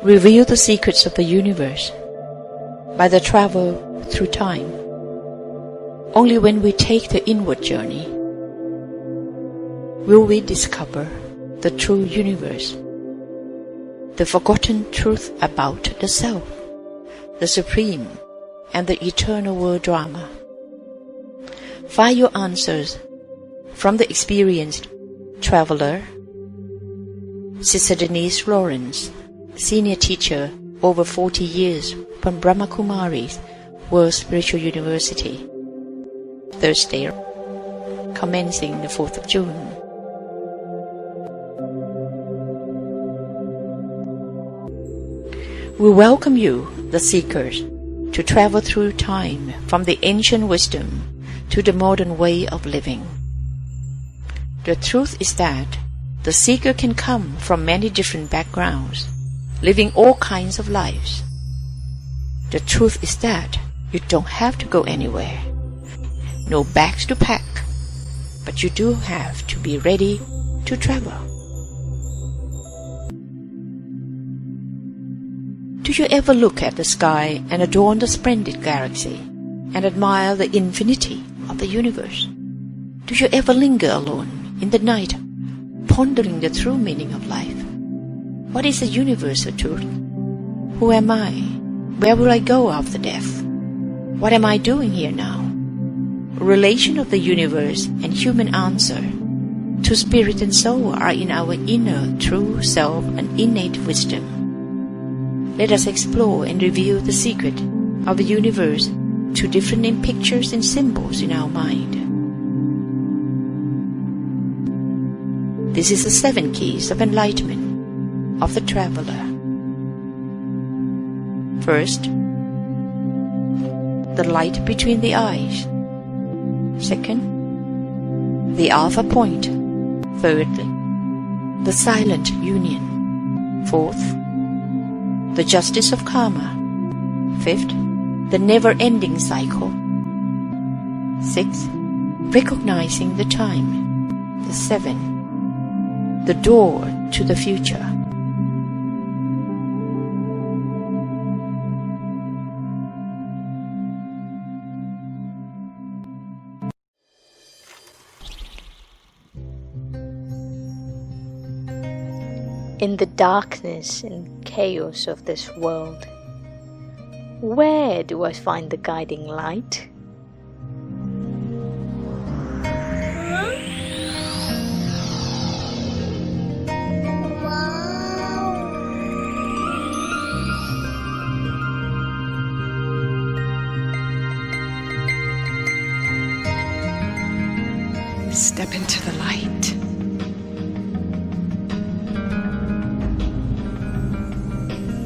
reveal the secrets of the universe by the travel through time. Only when we take the inward journey will we discover the true universe, the forgotten truth about the self, the supreme and the eternal world drama. Find your answers from the experienced traveler, Sr.Denise Lawrence, senior teacher over 40 years from Brahma Kumari's World Spiritual University. Thursday, commencing the 4th of June. We welcome you, the seekers, to travel through time from the ancient wisdom to the modern way of living. The truth is that the seeker can come from many different backgrounds, living all kinds of lives. The truth is that you don't have to go anywhere. No bags to pack, but you do have to be ready to travel. Do you ever look at the sky and adorn the splendid galaxy and admire the infinity of the universe? Do you ever linger alone in the night, pondering the true meaning of life? What is the universal truth? Who am I? Where will I go after death? What am I doing here now? Relation of the universe and human answer to spirit and soul are in our inner true self and innate wisdom. Let us explore and reveal the secret of the universe to different pictures and symbols in our mind. This is the 7 keys of enlightenment of the traveler. First, the light between the eyes. Second, the alpha point. Thirdly, the silent union. Fourth, the justice of karma. Fifth, the never-ending cycle. Sixth, recognizing the time. The 7, the door to the future. In the darkness and chaos of this world, where do I find the guiding light? Step into the light.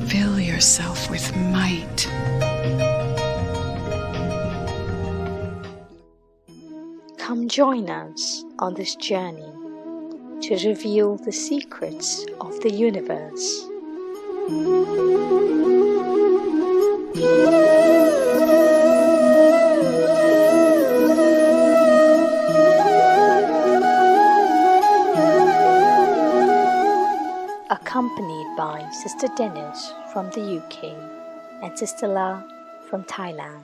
Fill yourself with might. Come join us on this journey to reveal the secrets of the universe. Accompanied by Sister Denise from the UK and Sister La from Thailand.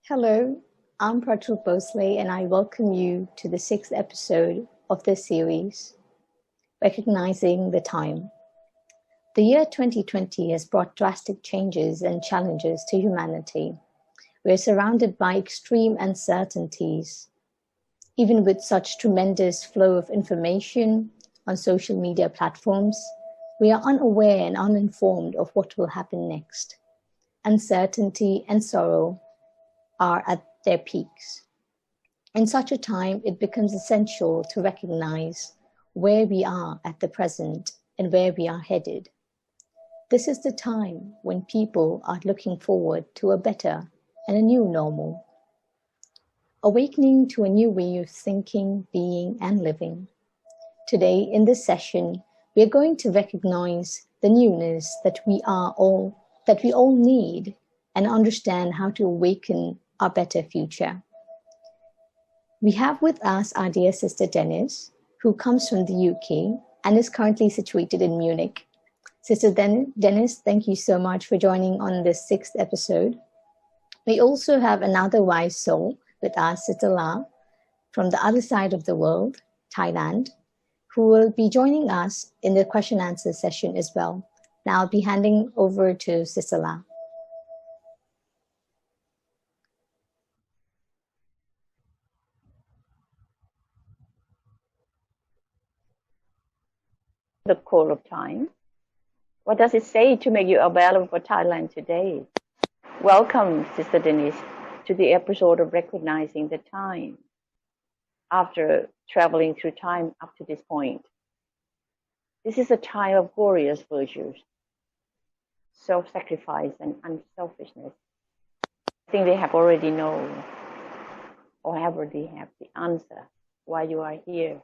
Hello, I'm Pratul Bosley and I welcome you to the 6th episode of this series, Recognizing the Time. The year 2020 has brought drastic changes and challenges to humanity. We are surrounded by extreme uncertainties. Even with such tremendous flow of information on social media platforms, we are unaware and uninformed of what will happen next. Uncertainty and sorrow are at their peaks. In such a time, it becomes essential to recognize where we are at the present and where we are headed. This is the time when people are looking forward to a better and a new normal. Awakening to a new way of thinking, being, and living. Today, in this session, we are going to recognize the newness that we all need and understand how to awaken our better future. We have with us our dear sister Denise, who comes from the UK and is currently situated in Munich. Sister Denise, thank you so much for joining on this 6th episode. We also have another wise soul with us, Sister La, from the other side of the world, Thailand, who will be joining us in the question answer session as well. Now I'll be handing over to Sister La. The call of time. What does it say to make you available for Thailand today? Welcome, Sister Denise, to the episode of Recognizing the Time. After traveling through time up to this point, this is a time of glorious virtues, self-sacrifice and unselfishness. I think they have already known or have already have the answer why you are here.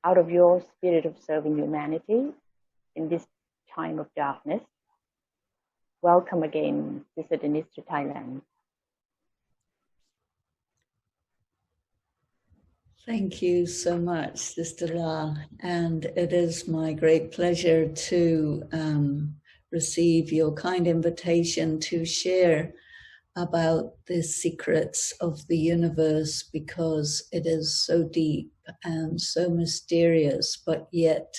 Out of your spirit of serving humanity in this time of darkness, welcome again, Sister Denise, to Thailand. Thank you so much, Sister La, and it is my great pleasure to receive your kind invitation to share about the secrets of the universe, because it is so deep and so mysterious, but yet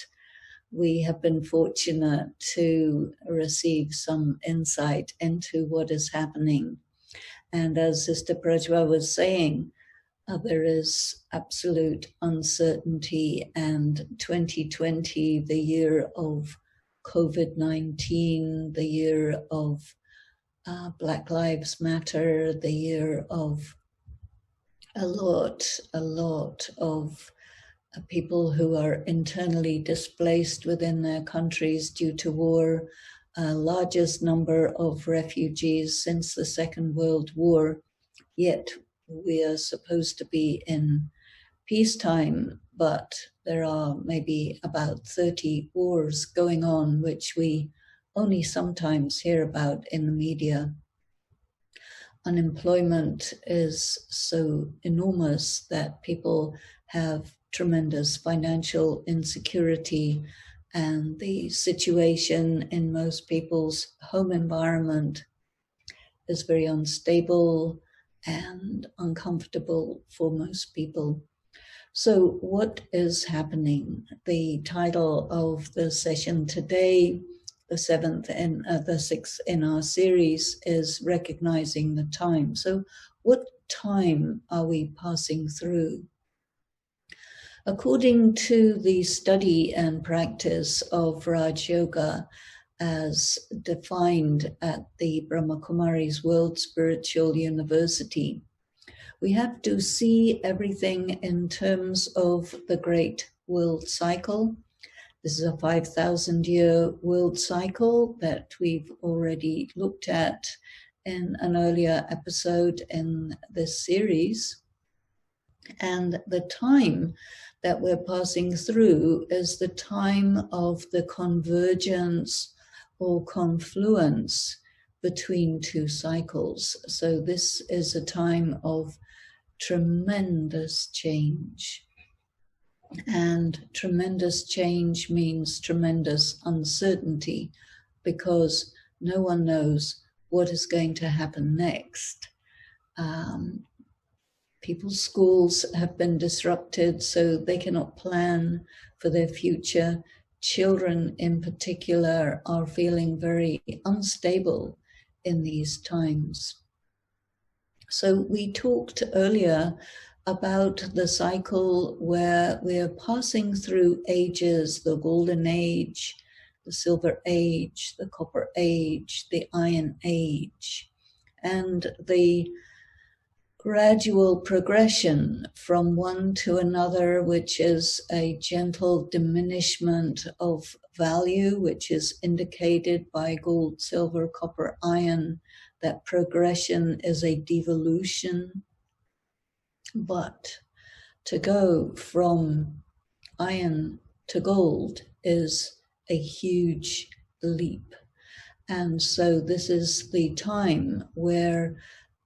we have been fortunate to receive some insight into what is happening. And as Sister Prajwa was saying, there is absolute uncertainty, and 2020, the year of COVID-19, the year of Black Lives Matter, the year of a lot of people who are internally displaced within their countries due to war, largest number of refugees since the Second World War, yet we are supposed to be in peacetime, but there are maybe about 30 wars going on, which we only sometimes hear about in the media. Unemployment is so enormous that people have tremendous financial insecurity, and the situation in most people's home environment is very unstable and uncomfortable for most people. So what is happening? The title of the session today, the 6th in our series, is Recognizing the Time. So what time are we passing through? According to the study and practice of Raj Yoga, as defined at the Brahmakumari's World Spiritual University, we have to see everything in terms of the great world cycle. This is a 5,000-year world cycle that we've already looked at in an earlier episode in this series. And the time that we're passing through is the time of the convergence or confluence between two cycles. So this is a time of tremendous change. And tremendous change means tremendous uncertainty, because no one knows what is going to happen next. People's schools have been disrupted, so they cannot plan for their future. Children in particular are feeling very unstable in these times. So we talked earlier about the cycle where we are passing through ages: the golden age, the silver age, the copper age, the iron age, and the gradual progression from one to another, which is a gentle diminishment of value, which is indicated by gold, silver, copper, iron. That progression is a devolution. But to go from iron to gold is a huge leap. And so this is the time where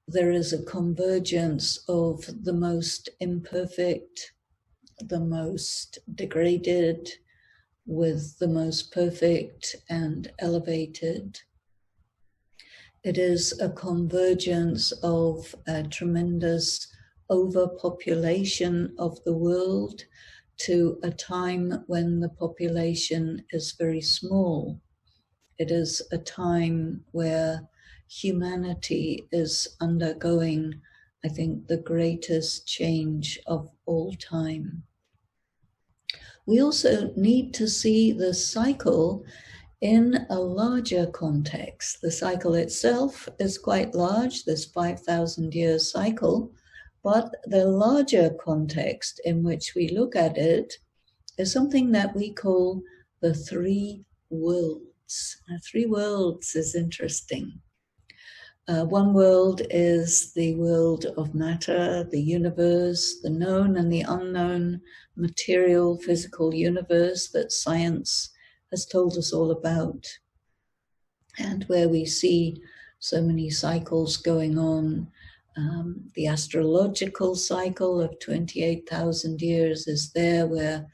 there is a convergence of the most imperfect, the most degraded, with the most perfect and elevated. It is a convergence of a tremendous overpopulation of the world to a time when the population is very small. It is a time where humanity is undergoing, I think, the greatest change of all time. We also need to see the cycle in a larger context. The cycle itself is quite large, this 5,000-year cycle, but the larger context in which we look at it is something that we call the three worlds. Now, three worlds is interesting. One world is the world of matter, the universe, the known and the unknown material, physical universe that science has told us all about, and where we see so many cycles going on. The astrological cycle of 28,000 years is there, where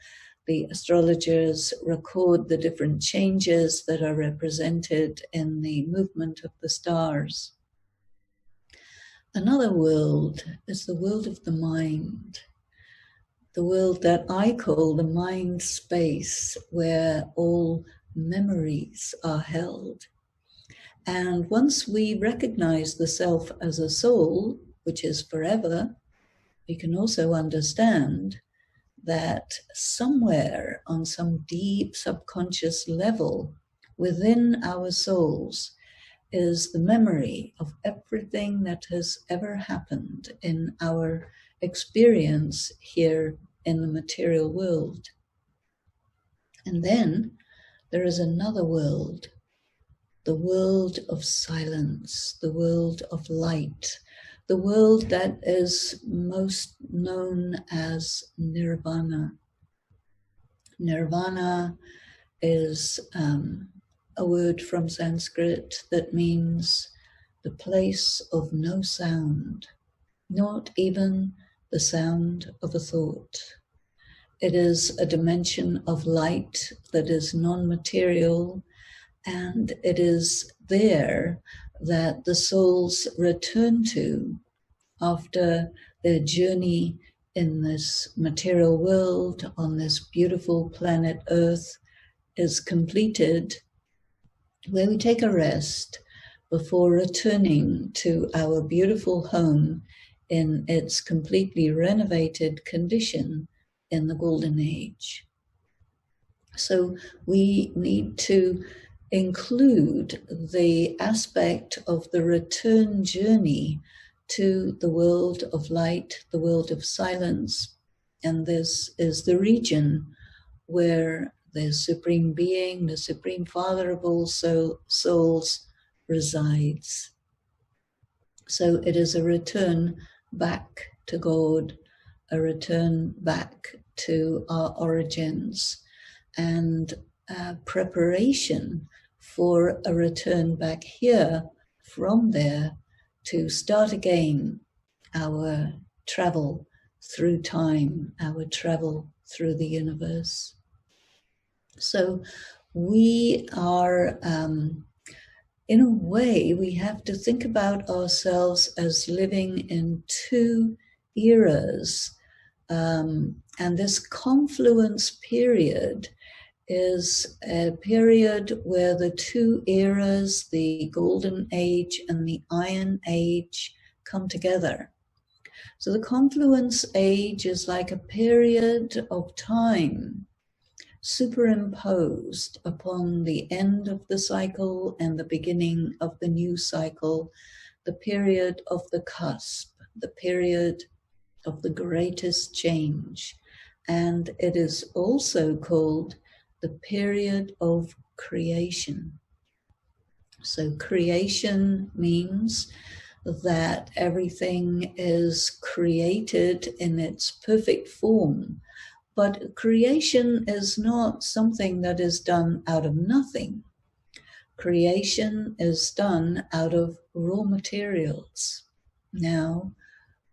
the astrologers record the different changes that are represented in the movement of the stars. Another world is the world of the mind, the world that I call the mind space, where all memories are held. And once we recognize the self as a soul, which is forever, we can also understand that somewhere on some deep subconscious level within our souls is the memory of everything that has ever happened in our experience here in the material world. And then there is another world, the world of silence, the world of light, the world that is most known as nirvana. Nirvana is a word from Sanskrit that means the place of no sound, not even the sound of a thought. It is a dimension of light that is non-material, and it is there that the souls return to after their journey in this material world on this beautiful planet Earth is completed, where we take a rest before returning to our beautiful home in its completely renovated condition in the Golden Age. So we need to include the aspect of the return journey to the world of light, the world of silence, and this is the region where the Supreme Being, the Supreme Father of all souls resides. So it is a return back to God, a return back to our origins, and preparation for a return back here from there to start again our travel through time, our travel through the universe. So we are, in a way, we have to think about ourselves as living in two eras. And this confluence period is a period where the two eras, the Golden Age and the Iron Age, come together. So the confluence age is like a period of time superimposed upon the end of the cycle and the beginning of the new cycle, the period of the cusp, the period of the greatest change. And it is also called the period of creation. So creation means that everything is created in its perfect form. But creation is not something that is done out of nothing. Creation is done out of raw materials. Now,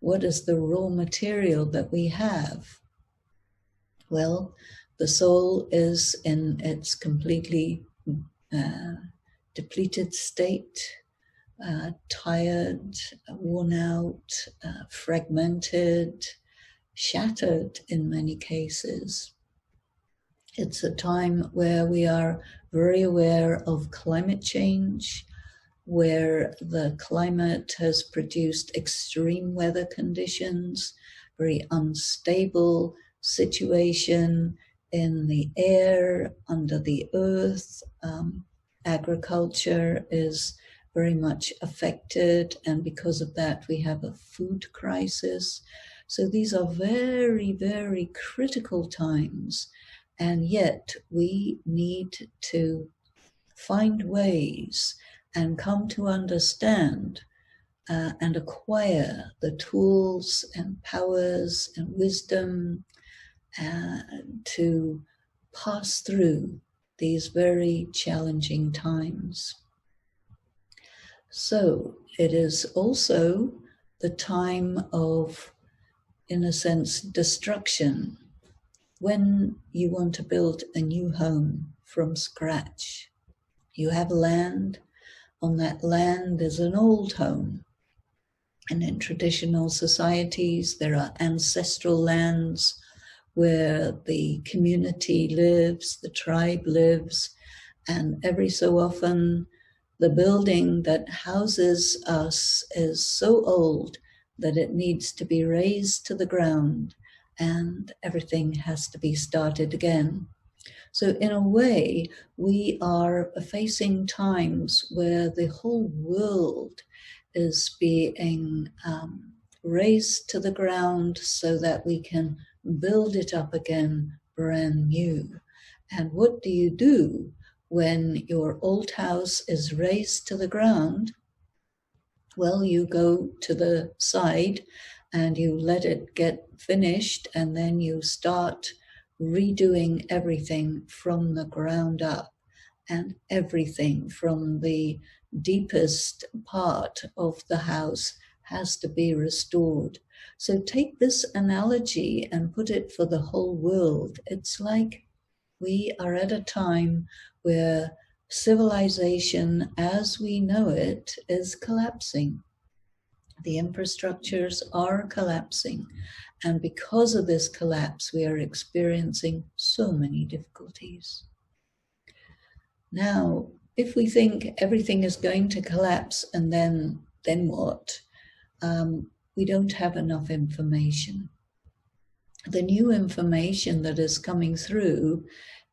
what is the raw material that we have? Well, the soul is in its completely depleted state, tired, worn out, fragmented, shattered in many cases. It's a time where we are very aware of climate change, where the climate has produced extreme weather conditions, very unstable situation in the air, under the earth. Agriculture is very much affected, and because of that we have a food crisis. So these are very, very critical times, and yet we need to find ways and come to understand and acquire the tools and powers and wisdom to pass through these very challenging times. So it is also the time of, in a sense, destruction. When you want to build a new home from scratch, you have land. On that land is an old home. And in traditional societies, there are ancestral lands where the community lives, the tribe lives, and every so often the building that houses us is so old that it needs to be razed to the ground, and everything has to be started again. So in a way, we are facing times where the whole world is being razed to the ground so that we can build it up again brand new. And what do you do when your old house is razed to the ground? Well, you go to the side and you let it get finished, and then you start redoing everything from the ground up, and everything from the deepest part of the house has to be restored. So take this analogy and put it for the whole world. It's like we are at a time where civilization as we know it is collapsing. The infrastructures are collapsing. And because of this collapse, we are experiencing so many difficulties. Now, if we think everything is going to collapse and then what? We don't have enough information. The new information that is coming through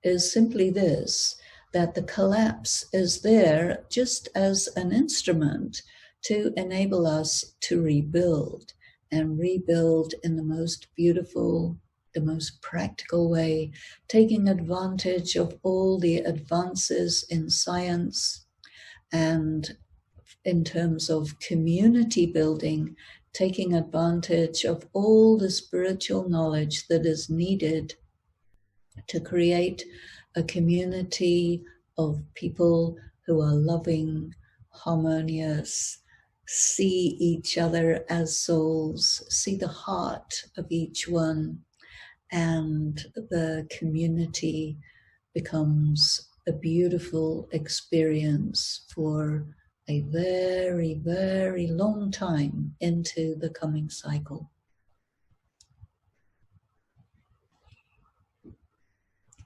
is simply this, that the collapse is there just as an instrument to enable us to rebuild, and rebuild in the most beautiful, the most practical way, taking advantage of all the advances in science, and in terms of community building, taking advantage of all the spiritual knowledge that is needed to create a community of people who are loving, harmonious, see each other as souls, see the heart of each one, and the community becomes a beautiful experience for a very, very long time into the coming cycle.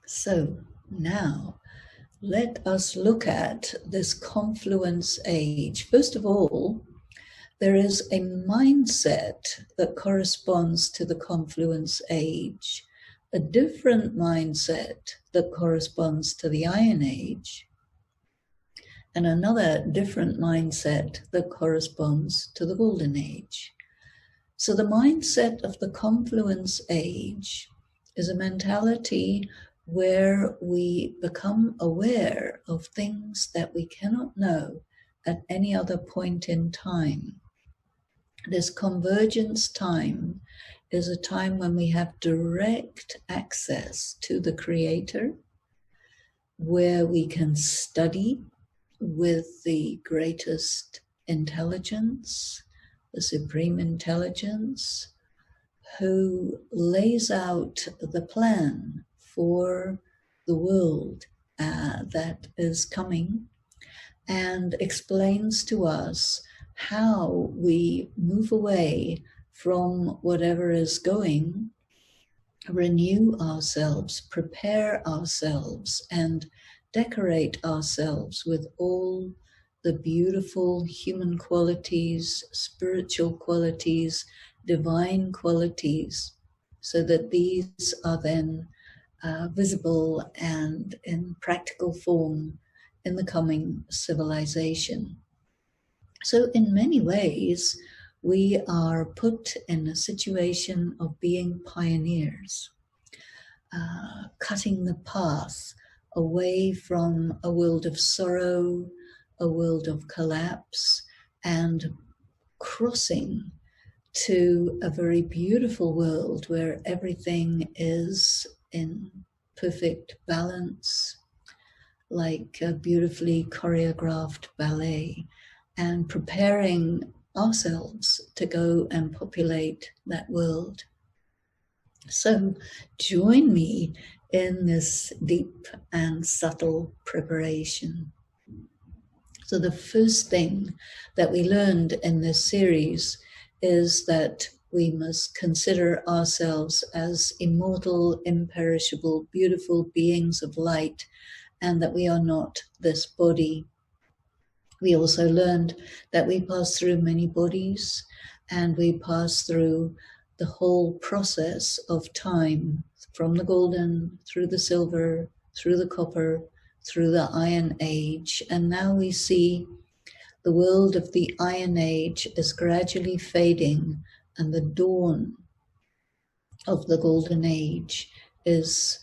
So now let us look at this confluence age. First of all, there is a mindset that corresponds to the confluence age, a different mindset that corresponds to the Iron Age, and another different mindset that corresponds to the Golden Age. So the mindset of the confluence age is a mentality where we become aware of things that we cannot know at any other point in time. This convergence time is a time when we have direct access to the Creator, where we can study with the greatest intelligence, the supreme intelligence, who lays out the plan for the world that is coming, and explains to us how we move away from whatever is going, renew ourselves, prepare ourselves, and decorate ourselves with all the beautiful human qualities, spiritual qualities, divine qualities, so that these are then visible and in practical form in the coming civilization. So in many ways, we are put in a situation of being pioneers, cutting the path away from a world of sorrow, a world of collapse, and crossing to a very beautiful world where everything is in perfect balance, like a beautifully choreographed ballet, and preparing ourselves to go and populate that world. So join me in this deep and subtle preparation. So the first thing that we learned in this series is that we must consider ourselves as immortal, imperishable, beautiful beings of light, and that we are not this body. We also learned that we pass through many bodies, and we pass through the whole process of time, from the golden, through the silver, through the copper, through the Iron Age. And now we see the world of the Iron Age is gradually fading, and the dawn of the Golden Age is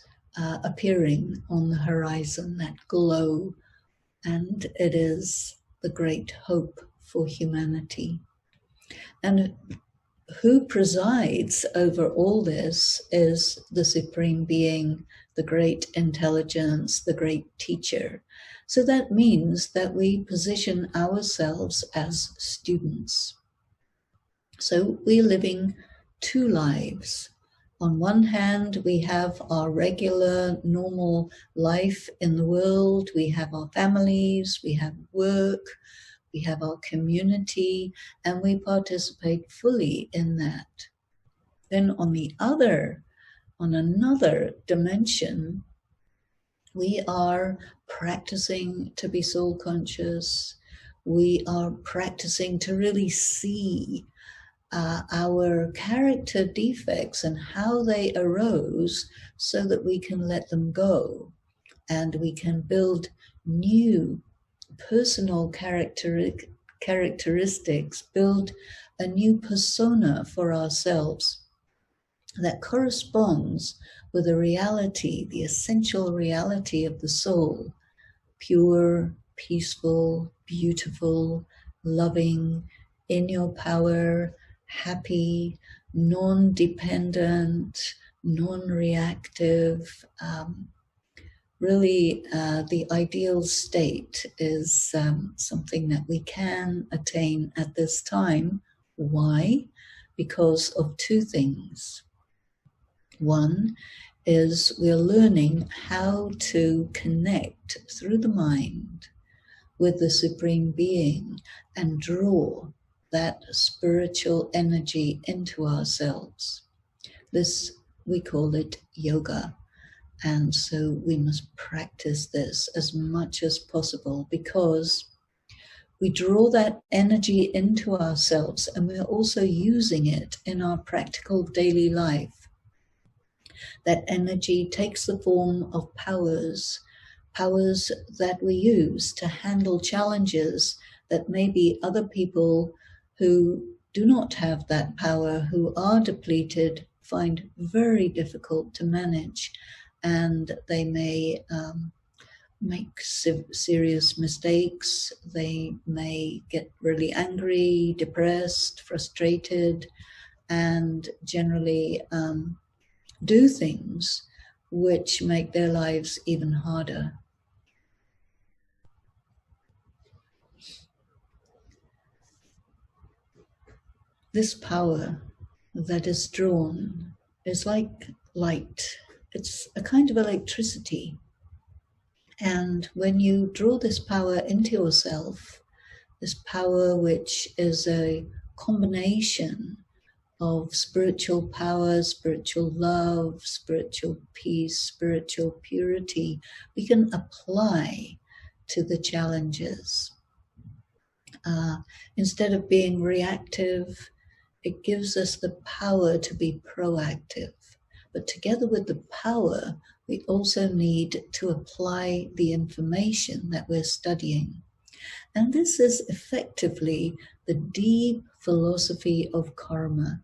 appearing on the horizon, that glow, and it is the great hope for humanity. And who presides over all this is the Supreme Being, the great intelligence, the great teacher. So that means that we position ourselves as students. So we're living two lives. On one hand, we have our regular, normal life in the world. We have our families, we have work, we have our community, and we participate fully in that. Then on another dimension, we are practicing to be soul conscious. We are practicing to really see our character defects and how they arose, so that we can let them go and we can build new personal characteristics, build a new persona for ourselves that corresponds with the reality, the essential reality of the soul: pure, peaceful, beautiful, loving, in your power, happy, non-dependent, non-reactive. Really, the ideal state is something that we can attain at this time. Why? Because of two things. One is we're learning how to connect through the mind with the Supreme Being and draw that spiritual energy into ourselves. This, we call it yoga. And so we must practice this as much as possible, because we draw that energy into ourselves and we're also using it in our practical daily life. That energy takes the form of powers that we use to handle challenges that maybe other people who do not have that power, who are depleted, find very difficult to manage. And they may make serious mistakes. They may get really angry, depressed, frustrated, and generally do things which make their lives even harder. This power that is drawn is like light. It's a kind of electricity. And when you draw this power into yourself, this power which is a combination of spiritual power, spiritual love, spiritual peace, spiritual purity, we can apply to the challenges. Instead of being reactive, it gives us the power to be proactive. But together with the power, we also need to apply the information that we're studying. And this is effectively the deep philosophy of karma.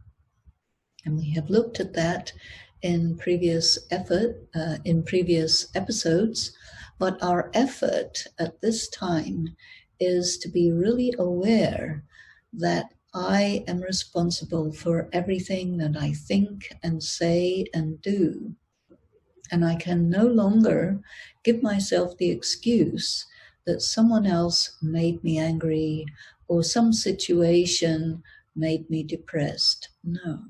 And we have looked at that in previous episodes, but our effort at this time is to be really aware that I am responsible for everything that I think and say and do. And I can no longer give myself the excuse that someone else made me angry or some situation made me depressed. No.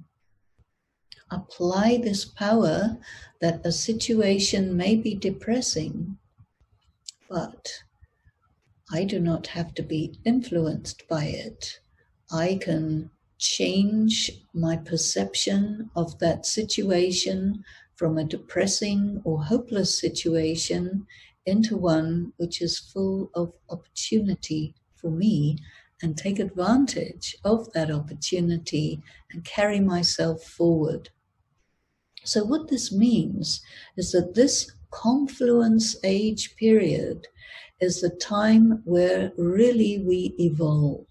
Apply this power that a situation may be depressing, but I do not have to be influenced by it. I can change my perception of that situation from a depressing or hopeless situation into one which is full of opportunity for me, and take advantage of that opportunity and carry myself forward. So what this means is that this confluence age period is the time where really we evolve.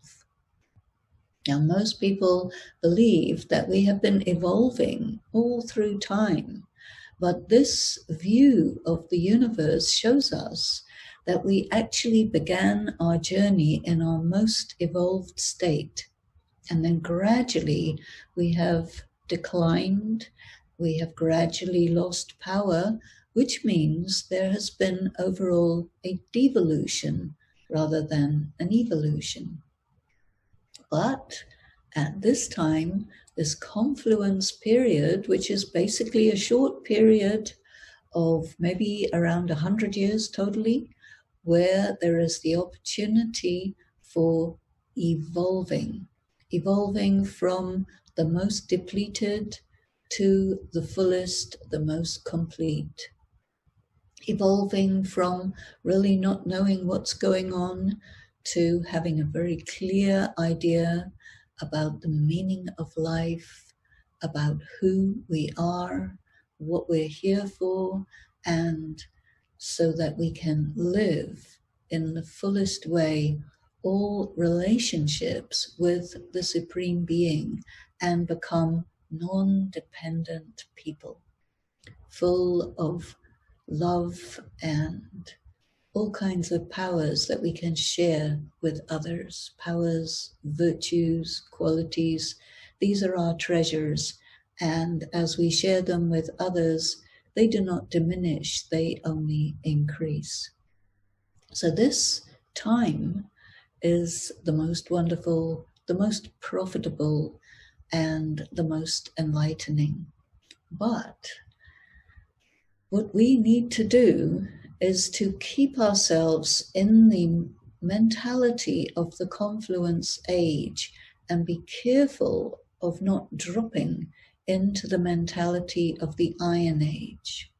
Now, most people believe that we have been evolving all through time, but this view of the universe shows us that we actually began our journey in our most evolved state, and then gradually we have declined, we have gradually lost power, which means there has been overall a devolution rather than an evolution. But at this time, this confluence period, which is basically a short period of maybe around 100 years totally, where there is the opportunity for evolving from the most depleted to the fullest, the most complete. Evolving from really not knowing what's going on to having a very clear idea about the meaning of life, about who we are, what we're here for, and so that we can live in the fullest way all relationships with the Supreme Being and become non-dependent people, full of love and all kinds of powers that we can share with others. Powers, virtues, qualities, these are our treasures. And as we share them with others, they do not diminish, they only increase. So this time is the most wonderful, the most profitable, and the most enlightening. But what we need to do is to keep ourselves in the mentality of the confluence age and be careful of not dropping into the mentality of the Iron Age.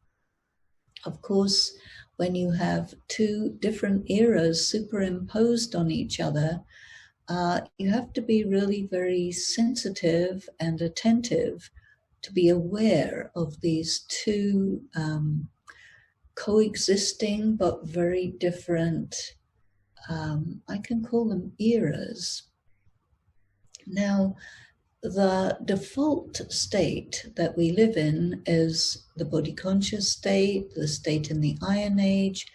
Of course, when you have two different eras superimposed on each other, you have to be really very sensitive and attentive to be aware of these two coexisting but very different, I can call them eras. Now, the default state that we live in is the body conscious state, the state in the Iron Age.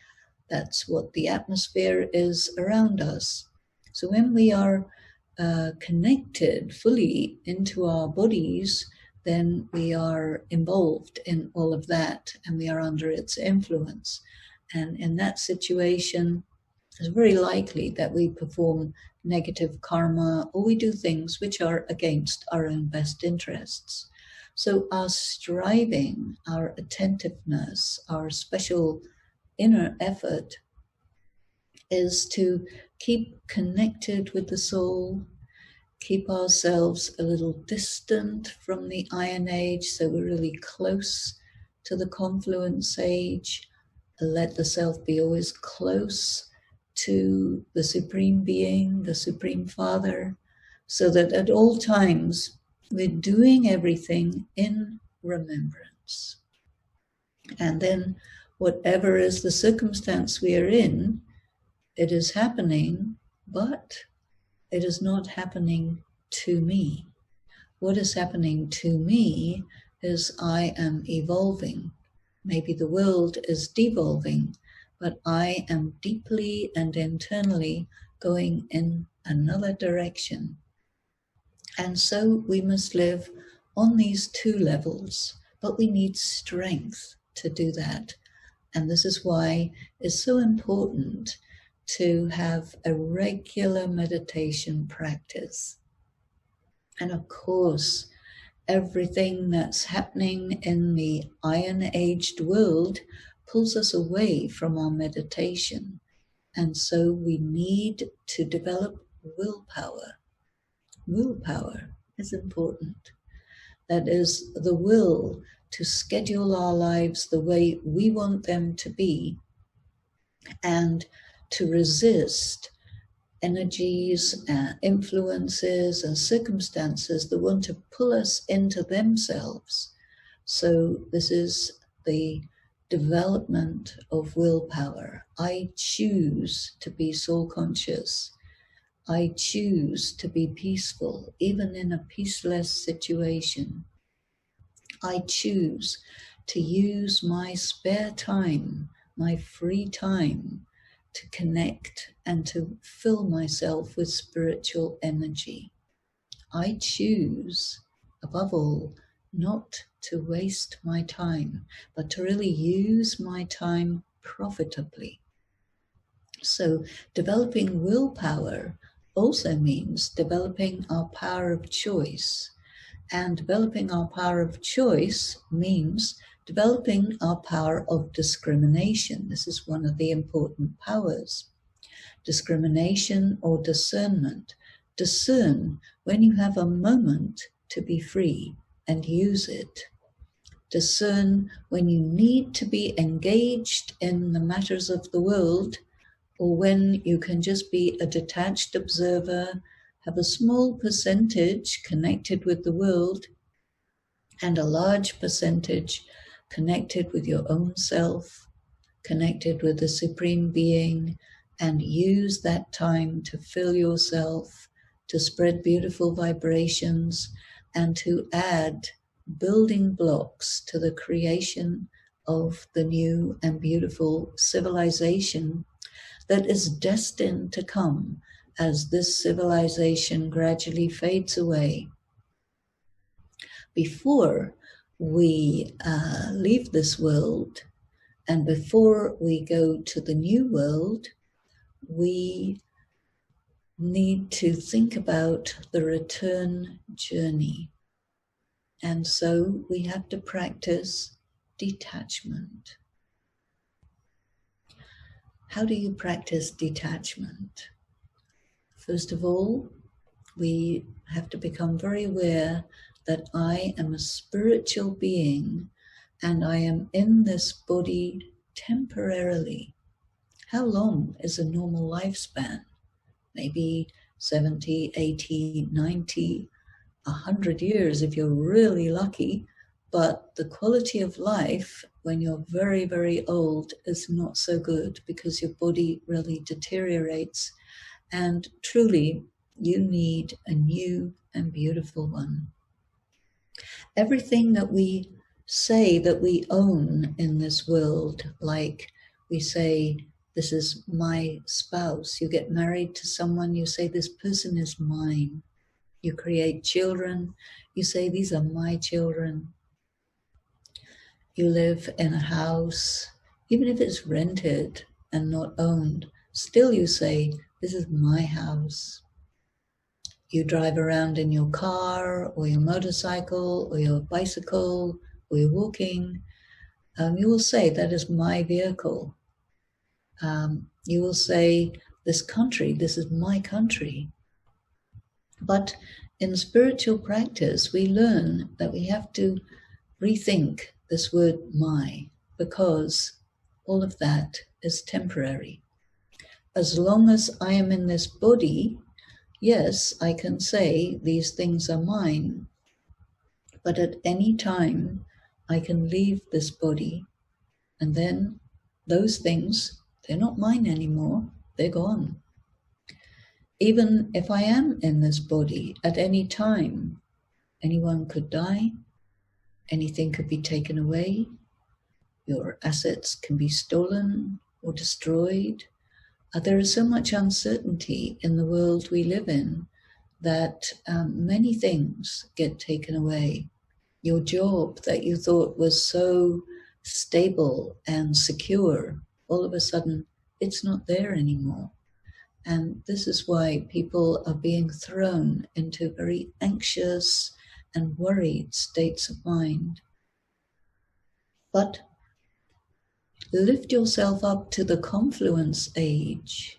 That's what the atmosphere is around us. So when we are connected fully into our bodies, then we are involved in all of that and we are under its influence. And in that situation, it's very likely that we perform negative karma or we do things which are against our own best interests. So our striving, our attentiveness, our special inner effort is to keep connected with the soul, keep ourselves a little distant from the Iron Age, so we're really close to the Confluence Age. Let the self be always close to the Supreme Being, the Supreme Father, so that at all times we're doing everything in remembrance. And then whatever is the circumstance we are in, it is happening, but it is not happening to me. What is happening to me is I am evolving. Maybe the world is devolving, but I am deeply and internally going in another direction. And so we must live on these two levels, but we need strength to do that. And this is why it's so important to have a regular meditation practice. And of course, everything that's happening in the iron-aged world pulls us away from our meditation. And so we need to develop willpower. Willpower is important. That is the will to schedule our lives the way we want them to be and to resist energies, influences and circumstances that want to pull us into themselves. So this is the development of willpower. I choose to be soul conscious. I choose to be peaceful, even in a peaceless situation. I choose to use my spare time, my free time, to connect and to fill myself with spiritual energy. I choose, above all, not to waste my time, but to really use my time profitably. So developing willpower also means developing our power of choice. And developing our power of choice means developing our power of discrimination. This is one of the important powers. Discrimination or discernment. Discern when you have a moment to be free and use it. Discern when you need to be engaged in the matters of the world, or when you can just be a detached observer, have a small percentage connected with the world, and a large percentage connected with your own self, connected with the Supreme Being, and use that time to fill yourself, to spread beautiful vibrations, and to add building blocks to the creation of the new and beautiful civilization that is destined to come as this civilization gradually fades away. Before we leave this world and before we go to the new world, we need to think about the return journey. And so we have to practice detachment. How do you practice detachment? First of all, we have to become very aware that I am a spiritual being and I am in this body temporarily. How long is a normal lifespan? Maybe 70, 80, 90, 100 years if you're really lucky, but the quality of life when you're very, very old is not so good because your body really deteriorates, and truly you need a new and beautiful one. Everything that we say that we own in this world, like we say, this is my spouse. You get married to someone, you say, this person is mine. You create children, you say, these are my children. You live in a house, even if it's rented and not owned, still you say, this is my house. You drive around in your car or your motorcycle or your bicycle or you're walking. You will say, that is my vehicle. You will say, this country, this is my country. But in spiritual practice, we learn that we have to rethink this word my, because all of that is temporary. As long as I am in this body, yes, I can say these things are mine, but at any time I can leave this body, and then those things, they're not mine anymore, they're gone. Even if I am in this body, at any time, anyone could die, anything could be taken away, your assets can be stolen or destroyed. There is so much uncertainty in the world we live in that many things get taken away. Your job that you thought was so stable and secure, all of a sudden, it's not there anymore. And this is why people are being thrown into very anxious and worried states of mind. But lift yourself up to the confluence age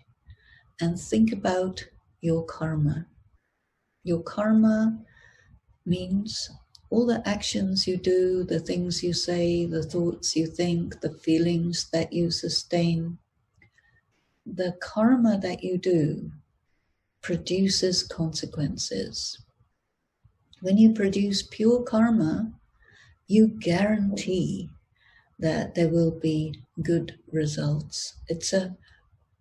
and think about your karma. Your karma means all the actions you do, the things you say, the thoughts you think, the feelings that you sustain. The karma that you do produces consequences. When you produce pure karma, you guarantee that there will be good results. It's a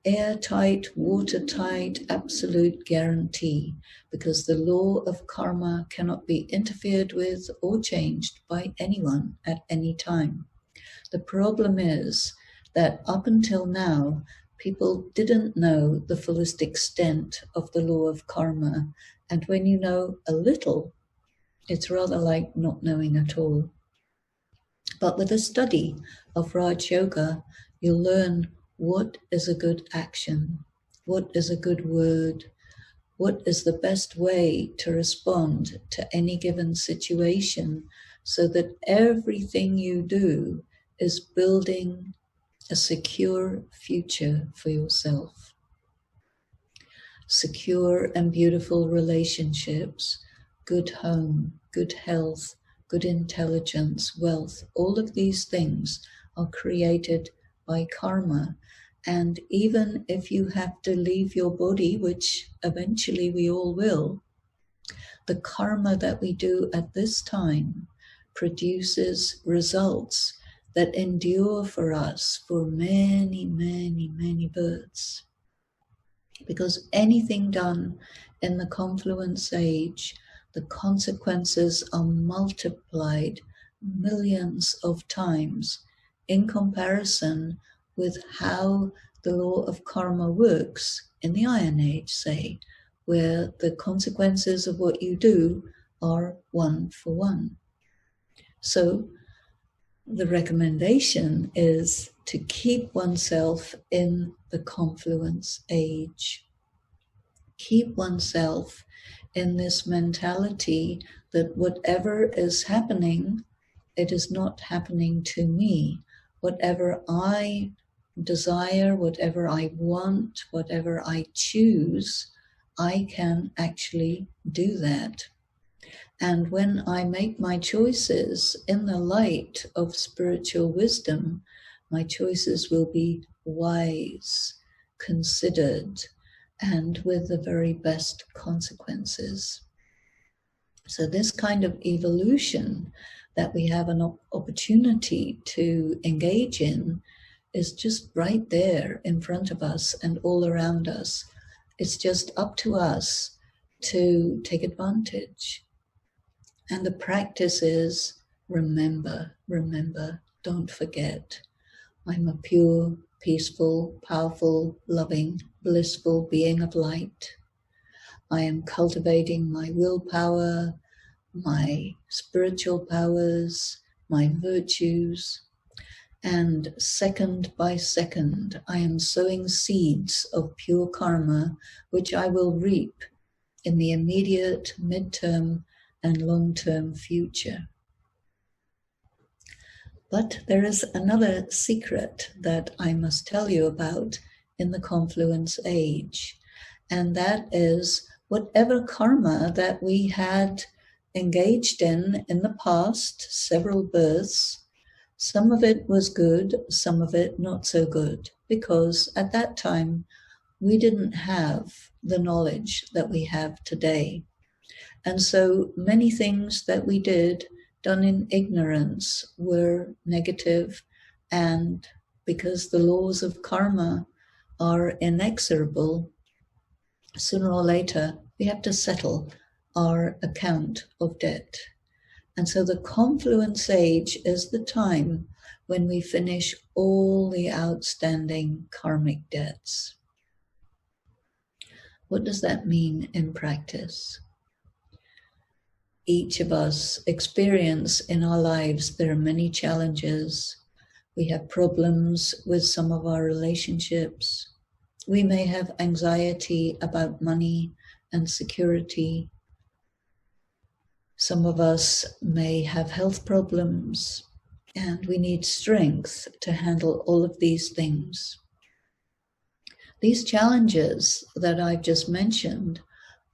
airtight, watertight, absolute guarantee, because the law of karma cannot be interfered with or changed by anyone at any time. The problem is that up until now, people didn't know the fullest extent of the law of karma, and when you know a little, it's rather like not knowing at all. But with a study of Raj Yoga, you'll learn what is a good action, what is a good word, what is the best way to respond to any given situation, so that everything you do is building a secure future for yourself. Secure and beautiful relationships, good home, good health, good intelligence, wealth, all of these things are created by karma. And even if you have to leave your body, which eventually we all will, the karma that we do at this time produces results that endure for us for many, many, many births. Because anything done in the confluence age, the consequences are multiplied millions of times in comparison with how the law of karma works in the Iron Age, say, where the consequences of what you do are one for one. So the recommendation is to keep oneself in the confluence age. Keep oneself in this mentality that whatever is happening, it is not happening to me. Whatever I desire, whatever I want, whatever I choose, I can actually do that. And when I make my choices in the light of spiritual wisdom, my choices will be wise, considered, and with the very best consequences. So this kind of evolution that we have an opportunity to engage in is just right there in front of us and all around us. It's just up to us to take advantage. And the practice is remember, remember, don't forget. I'm a pure, peaceful, powerful, loving, blissful being of light. I am cultivating my willpower, my spiritual powers, my virtues, And second by second, I am sowing seeds of pure karma, which I will reap in the immediate, midterm, and long-term future. But there is another secret that I must tell you about in the confluence age, and that is whatever karma that we had engaged in the past, several births, some of it was good, some of it not so good, because at that time we didn't have the knowledge that we have today. And so many things that we did done in ignorance were negative, and because the laws of karma are inexorable, sooner or later we have to settle our account of debt. And so the confluence age is the time when we finish all the outstanding karmic debts. What does that mean in practice? Each of us experience in our lives, there are many challenges. We have problems with some of our relationships. We may have anxiety about money and security. Some of us may have health problems, and we need strength to handle all of these things. These challenges that I've just mentioned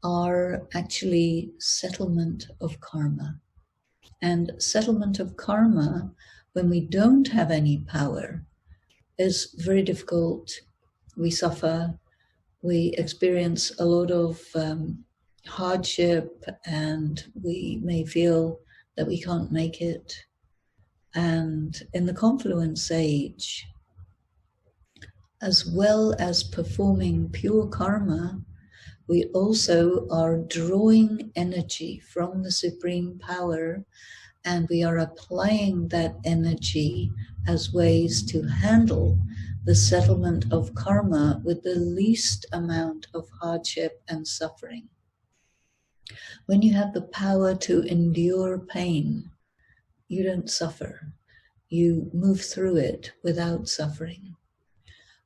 are actually settlement of karma. And settlement of karma, when we don't have any power, is very difficult. We suffer, we experience a lot of hardship, and we may feel that we can't make it. And in the confluence age, as well as performing pure karma, we also are drawing energy from the Supreme Power, and we are applying that energy as ways to handle the settlement of karma with the least amount of hardship and suffering. When you have the power to endure pain, you don't suffer. You move through it without suffering.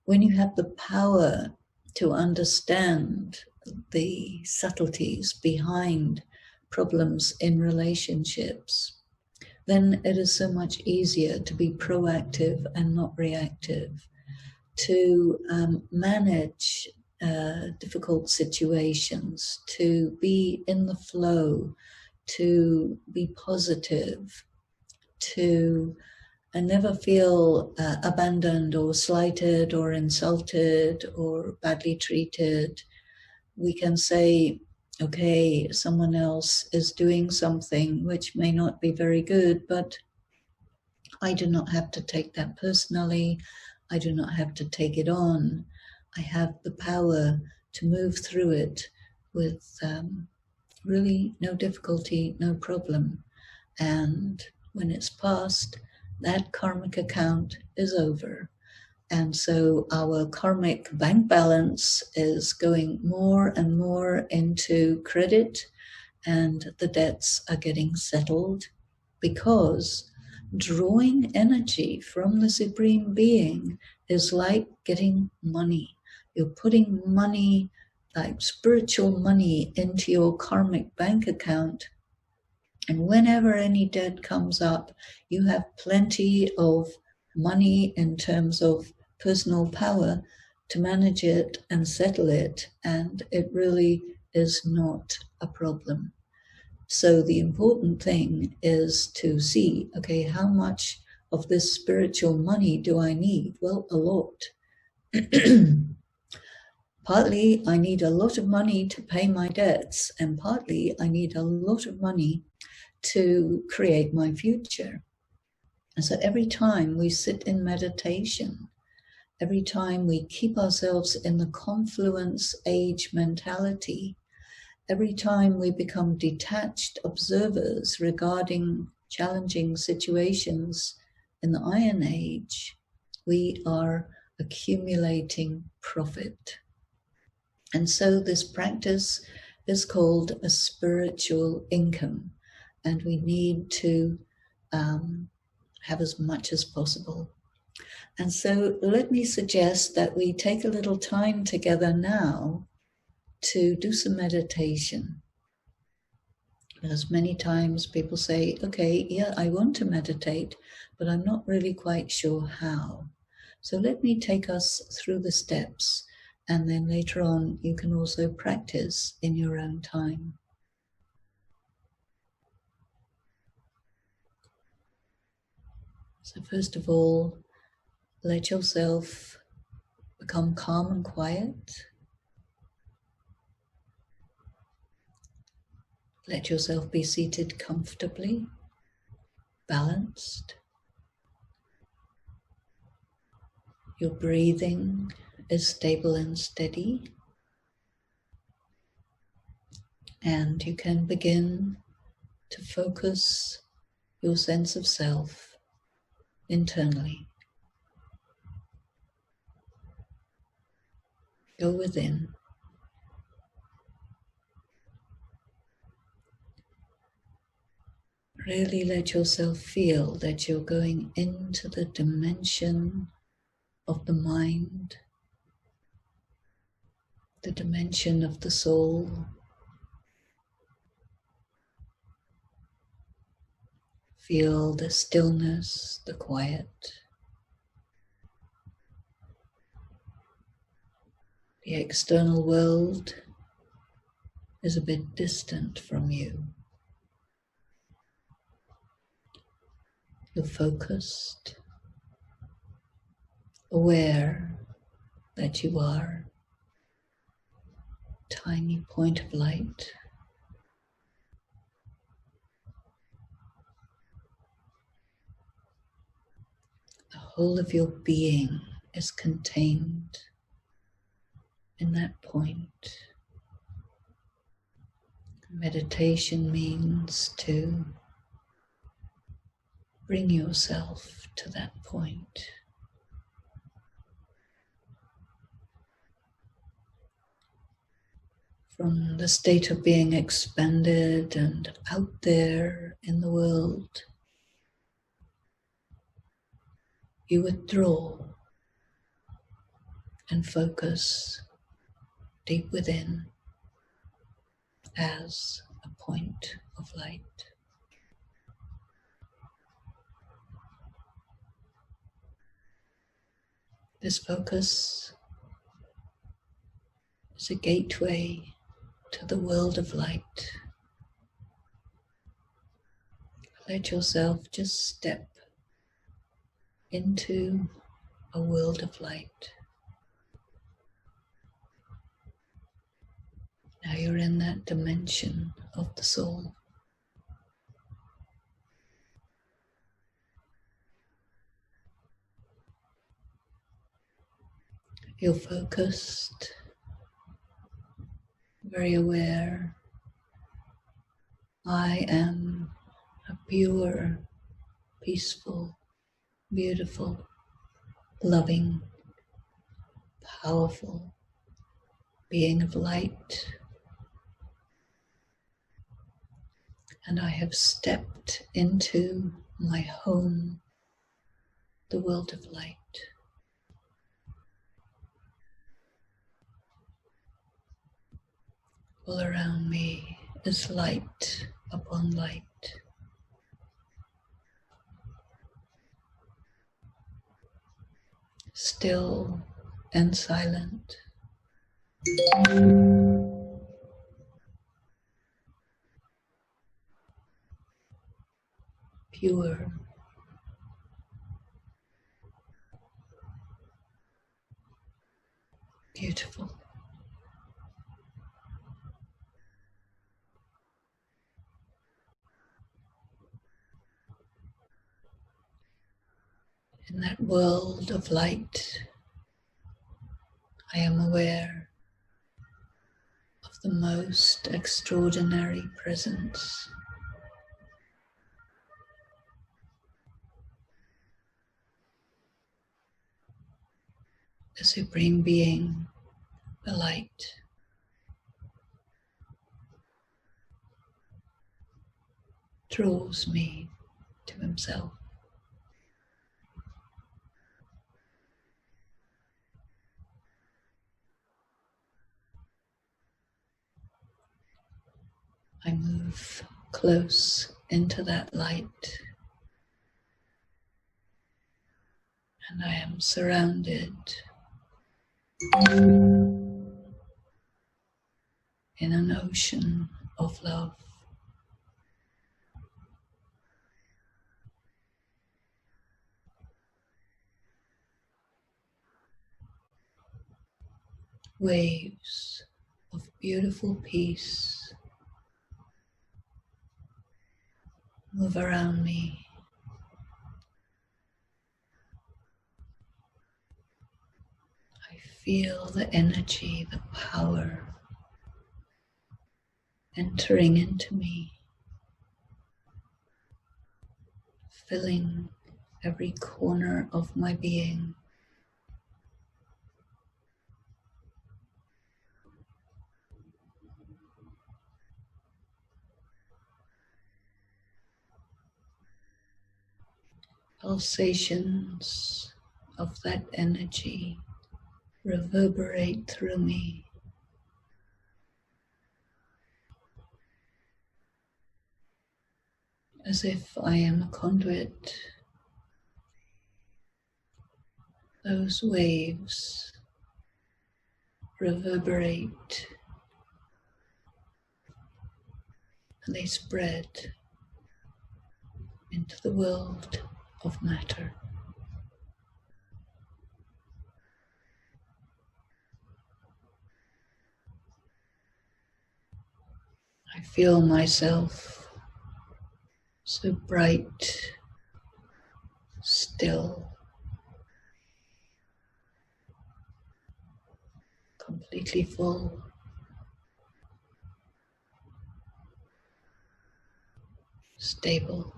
When you have the power to understand the subtleties behind problems in relationships, then it is so much easier to be proactive and not reactive, to manage difficult situations, to be in the flow, to be positive, to never feel abandoned or slighted or insulted or badly treated. We can say, okay, someone else is doing something which may not be very good, but I do not have to take that personally. I do not have to take it on. I have the power to move through it with really no difficulty, no problem. And when it's past, that karmic account is over. And so our karmic bank balance is going more and more into credit, and the debts are getting settled, because drawing energy from the Supreme Being is like getting money. You're putting money, like spiritual money, into your karmic bank account. And whenever any debt comes up, you have plenty of money in terms of personal power to manage it and settle it, and it really is not a problem. So the important thing is to see, okay, how much of this spiritual money do I need? Well, a lot. Partly I need a lot of money to pay my debts, and partly I need a lot of money to create my future. And so every time we sit in meditation, every time we keep ourselves in the confluence age mentality, every time we become detached observers regarding challenging situations in the Iron Age, we are accumulating profit. And so this practice is called a spiritual income, and we need to have as much as possible. And so let me suggest that we take a little time together now to do some meditation. As many times people say, okay, yeah, I want to meditate, but I'm not really quite sure how. So let me take us through the steps, and then later on you can also practice in your own time. So first of all, let yourself become calm and quiet. Let yourself be seated comfortably, balanced. Your breathing is stable and steady. And you can begin to focus your sense of self internally. Go within. Really let yourself feel that you're going into the dimension of the mind, the dimension of the soul. Feel the stillness, the quiet. The external world is a bit distant from you. You're focused, aware that you are a tiny point of light. The whole of your being is contained in that point. Meditation means to bring yourself to that point. From the state of being expanded and out there in the world, you withdraw and focus deep within as a point of light. This focus is a gateway to the world of light. Let yourself just step into a world of light. Now you're in that dimension of the soul. You're focused, very aware. I am a pure, peaceful, beautiful, loving, powerful being of light. And I have stepped into my home, the world of light. All around me is light upon light. Still and silent. Pure. Beautiful. In that world of light, I am aware of the most extraordinary presence. The Supreme Being, the light. Draws me to Himself. I move close into that light, and I am surrounded in an ocean of love. Waves of beautiful peace move around me. I feel the energy, the power entering into me, filling every corner of my being. Pulsations of that energy reverberate through me, as if I am a conduit. Those waves reverberate and they spread into the world of matter. I feel myself so bright, still, completely full, stable.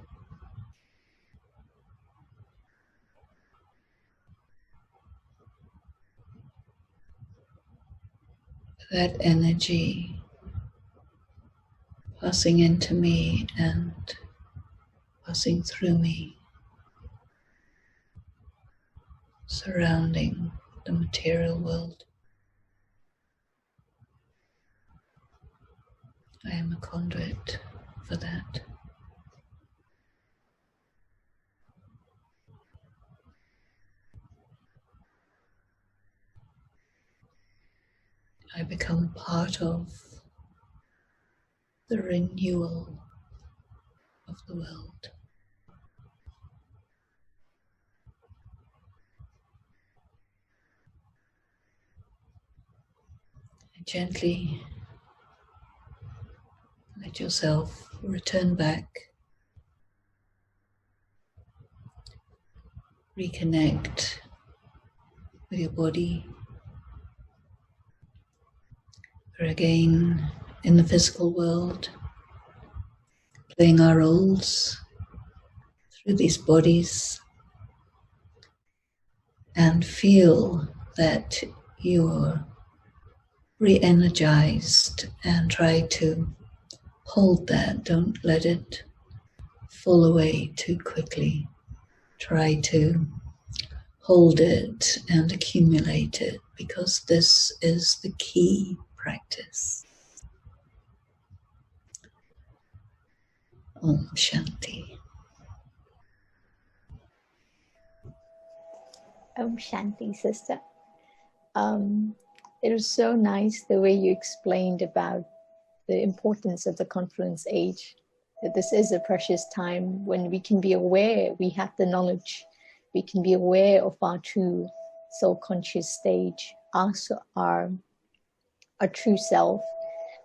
That energy passing into me and passing through me, surrounding the material world. I am a conduit for that. I become part of the renewal of the world. And gently let yourself return back, reconnect with your body. We're again in the physical world, playing our roles through these bodies, and feel that you're re-energized, and try to hold that. Don't let it fall away too quickly. Try to hold it and accumulate it, because this is the key practice. Om Shanti. Om Shanti, sister. It was so nice the way you explained about the importance of the confluence age, that this is a precious time when we can be aware, we have the knowledge, we can be aware of our true soul conscious stage, our true self,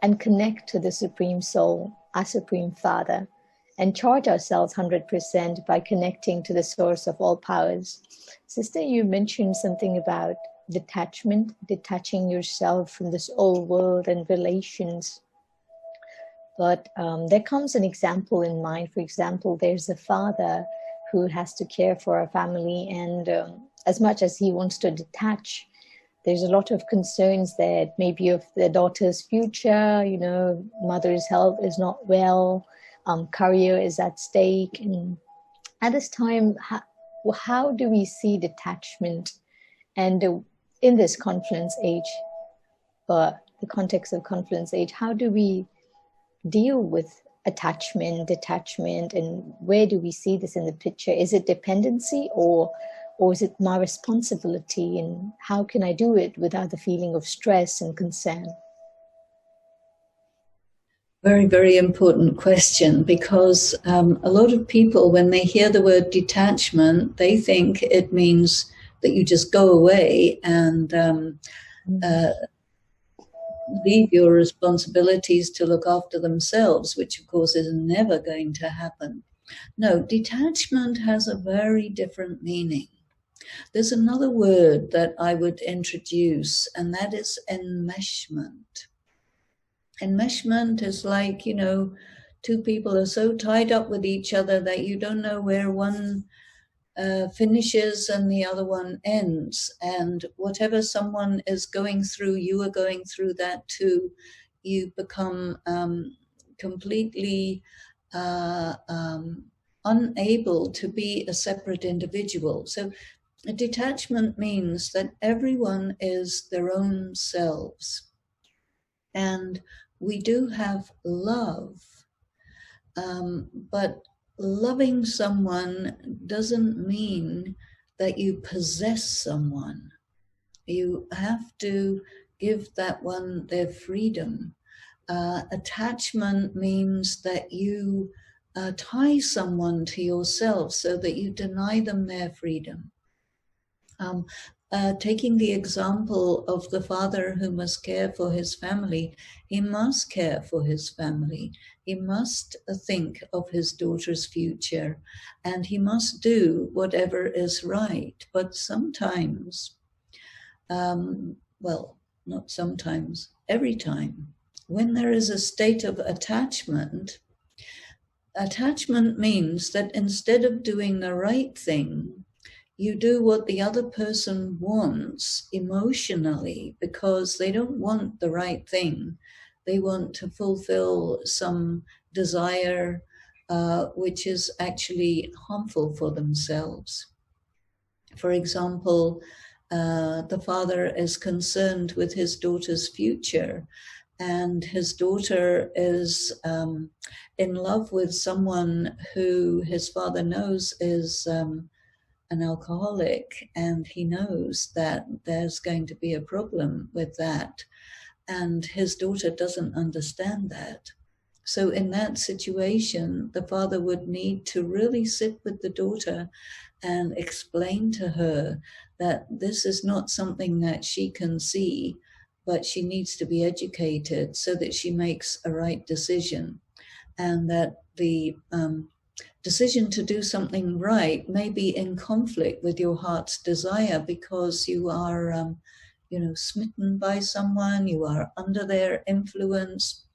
and connect to the Supreme Soul, our Supreme Father, and charge ourselves 100% by connecting to the source of all powers. Sister, you mentioned something about detachment, detaching yourself from this old world and relations. But there comes an example in mind. For example, there's a father who has to care for a family, and as much as he wants to detach, there's a lot of concerns that maybe of the daughter's future, mother's health is not well, career is at stake. And at this time, how do we see detachment? And in this confluence age, but the context of confluence age, how do we deal with attachment, detachment, and where do we see this in the picture? Is it dependency or is it my responsibility, and how can I do it without the feeling of stress and concern? Very, very important question, because a lot of people, when they hear the word detachment, they think it means that you just go away and leave your responsibilities to look after themselves, which of course is never going to happen. No, detachment has a very different meaning. There's another word that I would introduce, and that is enmeshment. Enmeshment is like, two people are so tied up with each other that you don't know where one finishes and the other one ends. And whatever someone is going through, you are going through that too. You become completely unable to be a separate individual. So a detachment means that everyone is their own selves. And we do have love, but loving someone doesn't mean that you possess someone. You have to give that one their freedom. Attachment means that you tie someone to yourself so that you deny them their freedom. Taking the example of the father who must care for his family, he must care for his family. He must think of his daughter's future, and he must do whatever is right. But sometimes, well, not sometimes, every time, when there is a state of attachment means that instead of doing the right thing, you do what the other person wants emotionally, because they don't want the right thing. They want to fulfill some desire which is actually harmful for themselves. For example, the father is concerned with his daughter's future, and his daughter is in love with someone who his father knows is an alcoholic, and he knows that there's going to be a problem with that, and his daughter doesn't understand that. So in that situation, the father would need to really sit with the daughter and explain to her that this is not something that she can see, but she needs to be educated so that she makes a right decision, and that the decision to do something right may be in conflict with your heart's desire, because you are, smitten by someone, you are under their influence.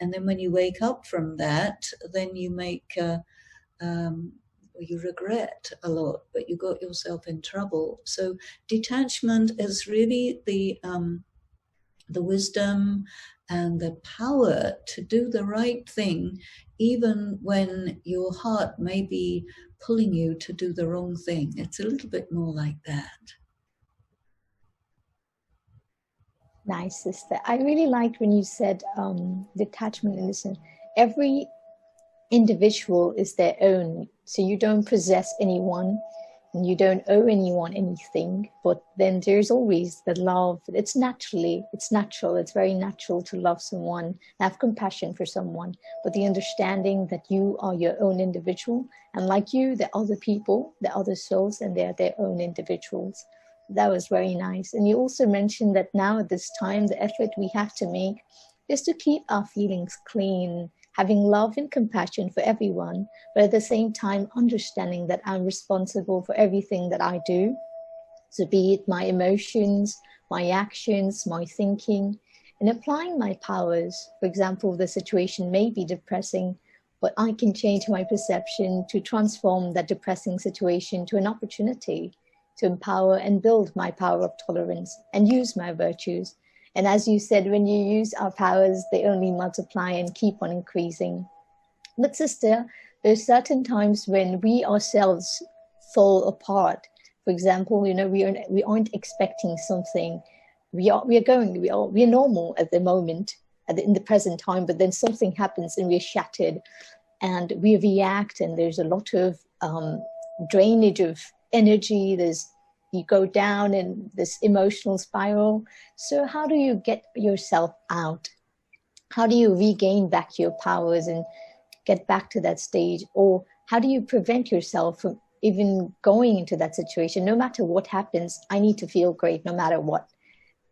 And then when you wake up from that, then you make, you regret a lot, but you got yourself in trouble. So detachment is really the wisdom and the power to do the right thing, even when your heart may be pulling you to do the wrong thing. It's a little bit more like that. Nice, sister. I really liked when you said detachment in this sense. Every individual is their own, so you don't possess anyone and you don't owe anyone anything, but then there's always the love. It's natural, it's very natural to love someone, have compassion for someone, but the understanding that you are your own individual, and like you, there are other people, there are other souls, and they're their own individuals. That was very nice. And you also mentioned that now at this time, the effort we have to make is to keep our feelings clean, having love and compassion for everyone, but at the same time understanding that I'm responsible for everything that I do. So be it my emotions, my actions, my thinking, and applying my powers. For example, the situation may be depressing, but I can change my perception to transform that depressing situation to an opportunity to empower and build my power of tolerance and use my virtues. And as you said, when you use our powers, they only multiply and keep on increasing. But sister, there's certain times when we ourselves fall apart. For example, we aren't expecting something. We are normal at the moment, in the present time, but then something happens and we're shattered and we react, and there's a lot of drainage of energy. You go down in this emotional spiral. So how do you get yourself out? How do you regain back your powers and get back to that stage? Or how do you prevent yourself from even going into that situation? No matter what happens, I need to feel great no matter what.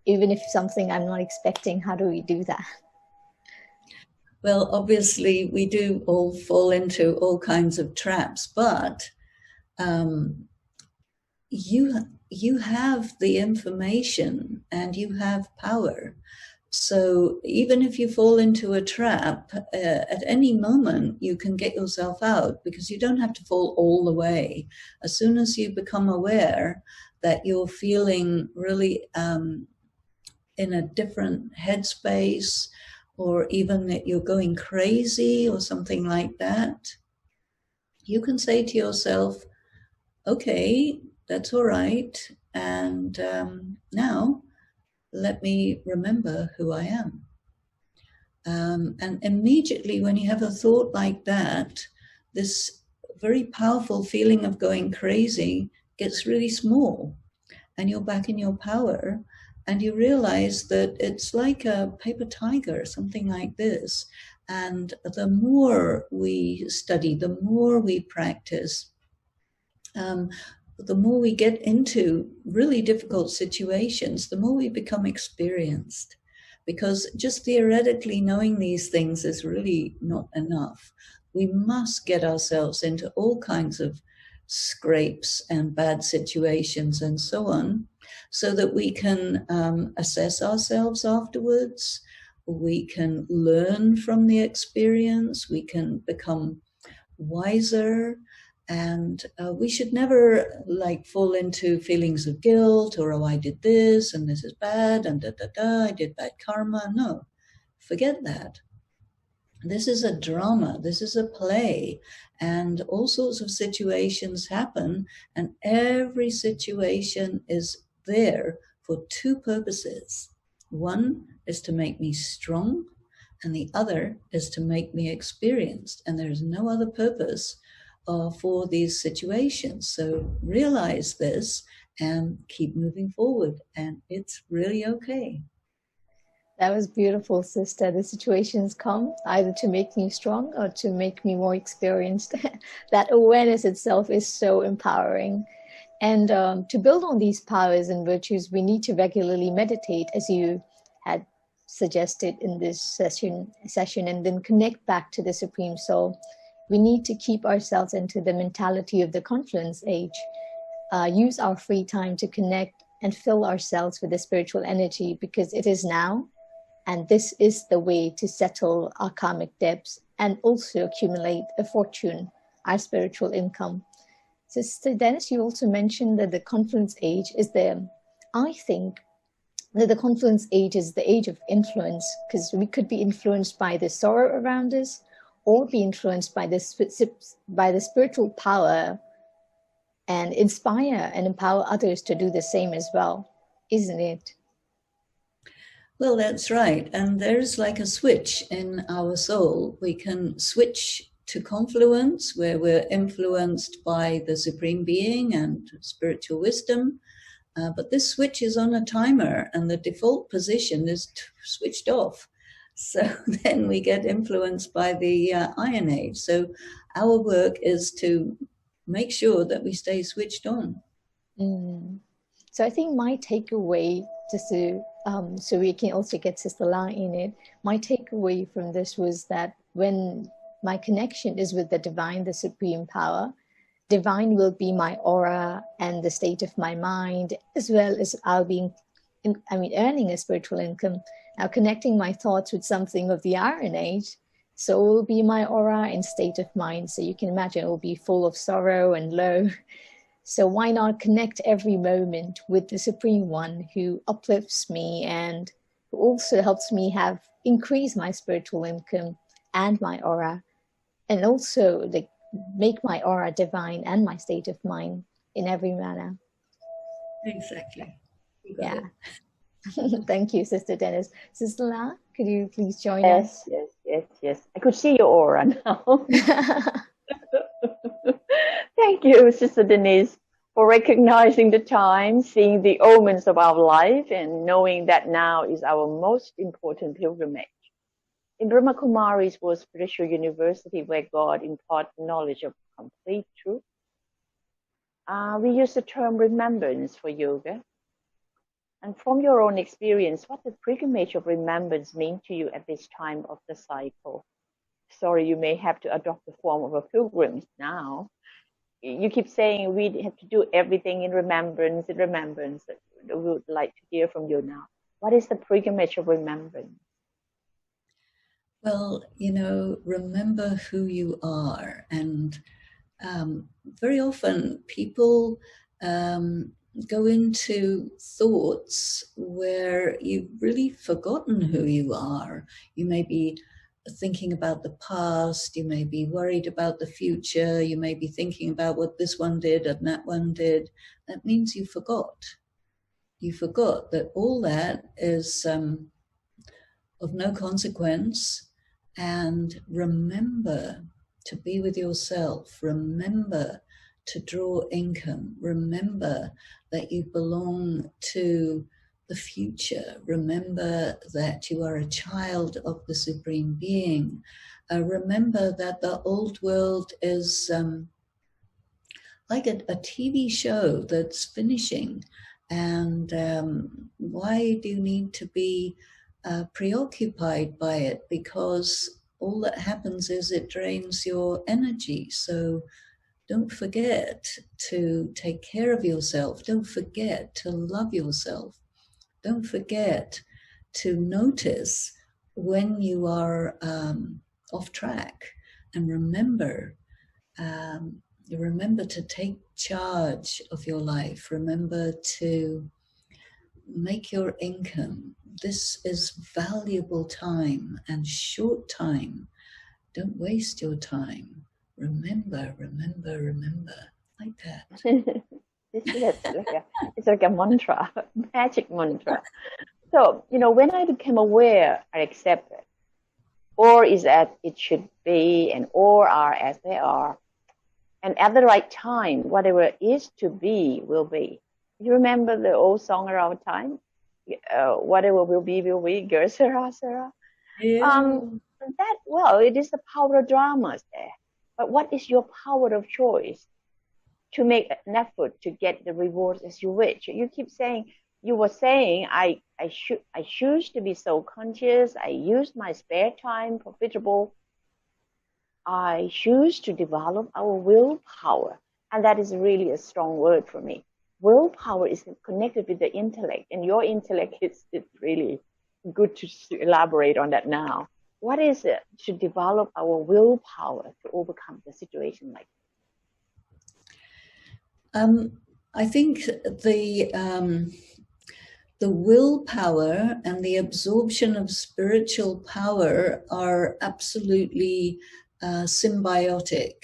Even if something I'm not expecting, how do we do that? Well, obviously, we do all fall into all kinds of traps, but you have the information and you have power. So even if you fall into a trap, at any moment you can get yourself out, because you don't have to fall all the way. As soon as you become aware that you're feeling really in a different headspace, or even that you're going crazy or something like that, you can say to yourself, okay, that's all right. And now let me remember who I am. And immediately when you have a thought like that, this very powerful feeling of going crazy gets really small, and you're back in your power, and you realize that it's like a paper tiger, something like this. And the more we study, the more we practice, the more we get into really difficult situations, the more we become experienced. Because just theoretically knowing these things is really not enough. We must get ourselves into all kinds of scrapes and bad situations and so on, so that we can assess ourselves afterwards. We can learn from the experience. We can become wiser. And we should never fall into feelings of guilt, or, oh, I did this and this is bad and I did bad karma. No, forget that. This is a drama. This is a play, and all sorts of situations happen, and every situation is there for two purposes. One is to make me strong, and the other is to make me experienced, and there is no other purpose for these situations. So realize this and keep moving forward, and it's really okay. That was beautiful, sister. The situations come either to make me strong or to make me more experienced. That awareness itself is so empowering. And to build on these powers and virtues, we need to regularly meditate, as you had suggested in this session, and then connect back to the Supreme Soul. We need to keep ourselves into the mentality of the confluence age, use our free time to connect and fill ourselves with the spiritual energy, because it is now, and this is the way to settle our karmic debts and also accumulate a fortune, our spiritual income. Sister Denise, you also mentioned that the confluence age is I think that the confluence age is the age of influence, because we could be influenced by the sorrow around us, or be influenced by the spiritual power and inspire and empower others to do the same as well, isn't it? Well, that's right. And there's like a switch in our soul. We can switch to confluence, where we're influenced by the Supreme Being and spiritual wisdom. But this switch is on a timer, and the default position is switched off. So then we get influenced by the Iron Age. So our work is to make sure that we stay switched on. So I think my takeaway, just to, so we can also get Sister La in it, my takeaway from this was that when my connection is with the divine, the supreme power, divine will be my aura and the state of my mind, as well as I'll be earning a spiritual income. Now connecting my thoughts with something of the Iron Age, so it will be my aura and state of mind. So you can imagine it will be full of sorrow and low. So why not connect every moment with the Supreme One, who uplifts me and who also helps me increase my spiritual income and my aura, and also make my aura divine and my state of mind in every manner. Exactly. Yeah. Thank you, Sister Denise. Sister La? Could you please join us? Yes. I could see your aura now. Thank you, Sister Denise, for recognizing the time, seeing the omens of our life, and knowing that now is our most important pilgrimage. In Brahma Kumari's World Spiritual University, where God imparts knowledge of complete truth, we use the term remembrance for yoga. And from your own experience, what does pilgrimage of remembrance mean to you at this time of the cycle? Sorry, you may have to adopt the form of a pilgrim now. You keep saying we have to do everything in remembrance. We would like to hear from you now. What is the pilgrimage of remembrance? Well, remember who you are. And very often people go into thoughts where you've really forgotten who you are. You may be thinking about the past, you may be worried about the future, you may be thinking about what this one did and that one did. That means you forgot. You forgot that all that is of no consequence. And remember to be with yourself. Remember to draw income. Remember that you belong to the future. Remember that you are a child of the Supreme Being. Remember that the old world is like a TV show that's finishing. And why do you need to be preoccupied by it? Because all that happens is it drains your energy. So don't forget to take care of yourself. Don't forget to love yourself. Don't forget to notice when you are off track, and remember to take charge of your life. Remember to make your income. This is valuable time and short time. Don't waste your time. Remember, like that. It's like a mantra, magic mantra. So, when I became aware, I accepted. Or is as it should be, and all are as they are. And at the right time, whatever is to be, will be. You remember the old song around time? Whatever will be, Ger Sera Sera. Yeah. It is the power of dramas there. But what is your power of choice to make an effort to get the rewards as you wish? You were saying, I choose to be so conscious. I use my spare time profitable. I choose to develop our willpower. And that is really a strong word for me. Willpower is connected with the intellect, and your intellect is really good to elaborate on that now. What is it to develop our willpower to overcome the situation like that? I think the willpower and the absorption of spiritual power are absolutely symbiotic.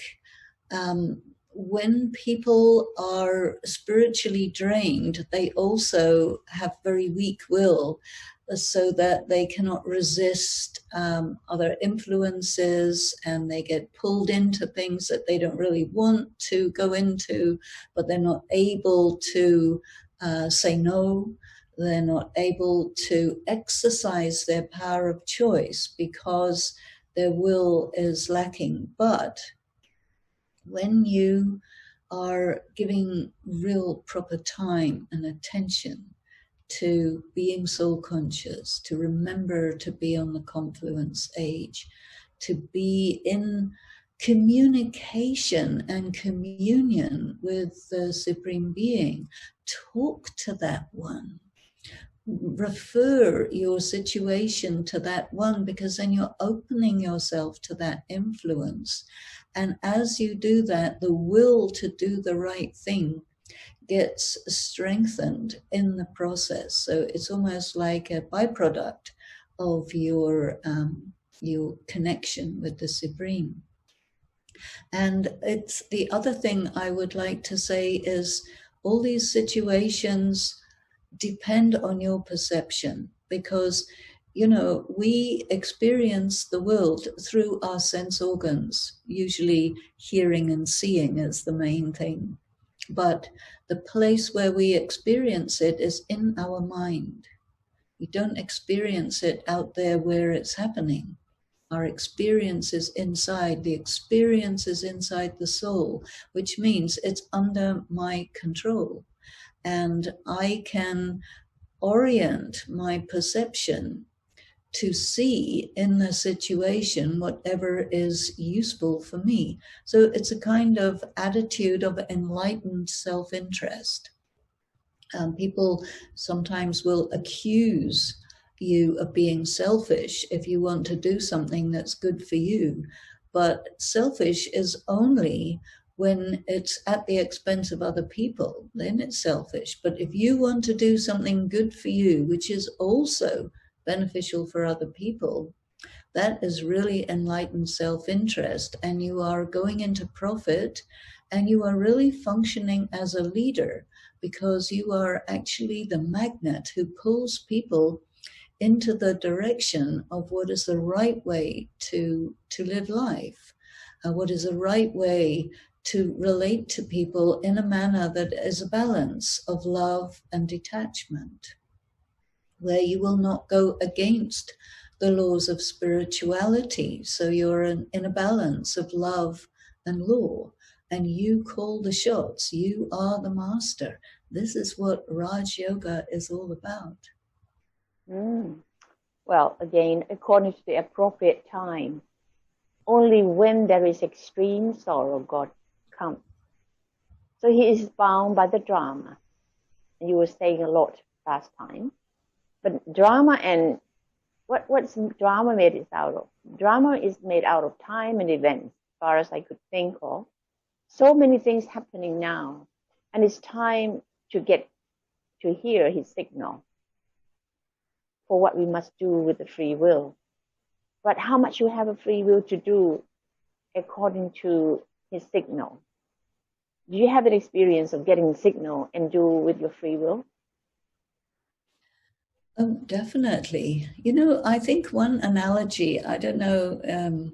When people are spiritually drained, they also have very weak will, so that they cannot resist other influences, and they get pulled into things that they don't really want to go into, but they're not able to say no. They're not able to exercise their power of choice because their will is lacking. But when you are giving real proper time and attention to being soul conscious, to remember to be on the confluence age, to be in communication and communion with the Supreme Being, talk to that one. Refer your situation to that one, because then you're opening yourself to that influence. And as you do that, the will to do the right thing gets strengthened in the process. So it's almost like a byproduct of your connection with the Supreme. And it's the other thing I would like to say is all these situations depend on your perception, because you know, we experience the world through our sense organs, usually hearing and seeing is the main thing. But the place where we experience it is in our mind. We don't experience it out there where it's happening. Our experience is inside. The experience is inside the soul, which means it's under my control. And I can orient my perception to see in the situation whatever is useful for me. So it's a kind of attitude of enlightened self-interest. People sometimes will accuse you of being selfish if you want to do something that's good for you. But selfish is only when it's at the expense of other people, then it's selfish. But if you want to do something good for you, which is also beneficial for other people, that is really enlightened self-interest, and you are going into profit, and you are really functioning as a leader, because you are actually the magnet who pulls people into the direction of what is the right way to live life, what is the right way to relate to people in a manner that is a balance of love and detachment, where you will not go against the laws of spirituality. So you're in a balance of love and law, and you call the shots. You are the master. This is what Raj Yoga is all about. Well, again, according to the appropriate time, only when there is extreme sorrow, God comes. So he is bound by the drama. You were saying a lot last time. But drama, and what's drama made out of? Drama is made out of time and events, as far as I could think of. So many things happening now, and it's time to get to hear his signal for what we must do with the free will. But how much you have a free will to do according to his signal? Do you have an experience of getting a signal and do with your free will? Oh, definitely. You know, I think one analogy, I don't know,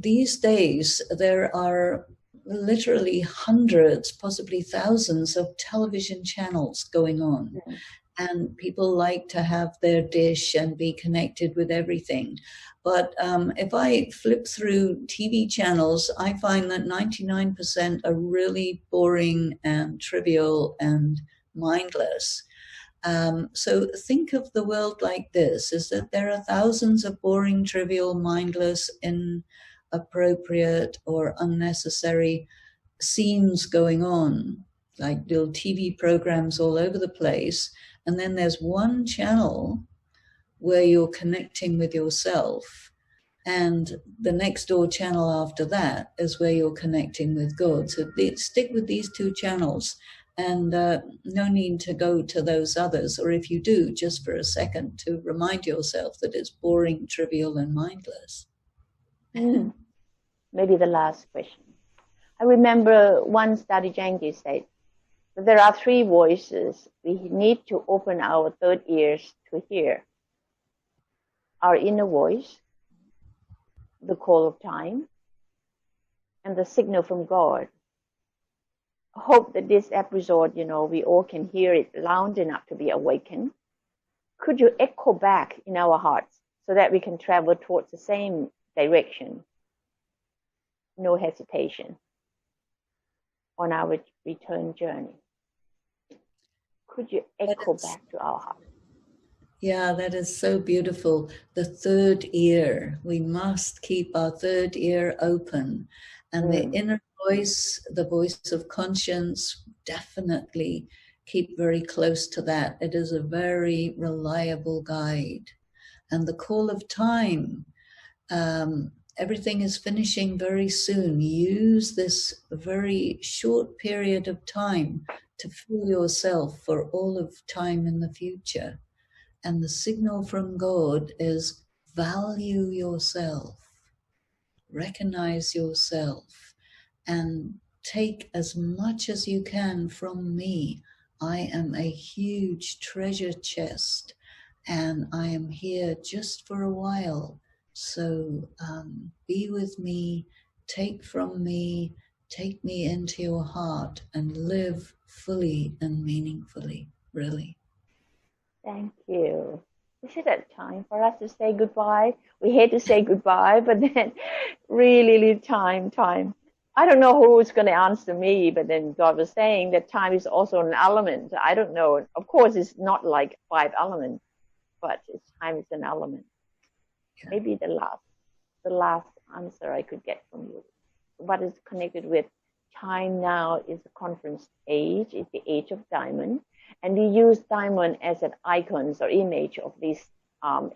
these days there are literally hundreds, possibly thousands of television channels going on. Mm-hmm. And people like to have their dish and be connected with everything. But if I flip through TV channels, I find that 99% are really boring and trivial and mindless. So think of the world like this, is that there are thousands of boring, trivial, mindless, inappropriate or unnecessary scenes going on, like little TV programs all over the place. And then there's one channel where you're connecting with yourself. And the next door channel after that is where you're connecting with God. So stick with these two channels, and no need to go to those others. Or if you do, just for a second, to remind yourself that it's boring, trivial, and mindless. Maybe the last question. I remember one study Janki said, there are three voices we need to open our third ears to hear. Our inner voice, the call of time, and the signal from God. I hope that this episode, we all can hear it loud enough to be awakened. Could you echo back in our hearts so that we can travel towards the same direction? No hesitation on our return journey. Could you echo back to our heart? Yeah, that is so beautiful. The third ear. We must keep our third ear open. And the inner voice, the voice of conscience, definitely keep very close to that. It is a very reliable guide. And the call of time, everything is finishing very soon. Use this very short period of time to fill yourself for all of time in the future. And the signal from God is value yourself, recognize yourself, and take as much as you can from me. I am a huge treasure chest, and I am here just for a while. So be with me, take from me, take me into your heart, and live fully and meaningfully, really. Thank you. This is that time for us to say goodbye. We hate to say goodbye, but then really time. I don't know who's going to answer me, but then God was saying that time is also an element. I don't know. Of course, it's not like 5 elements, but time is an element. Yeah. Maybe the last answer I could get from you. What is connected with time now is the conference age, it's the age of diamond. And we use diamond as an icons or image of this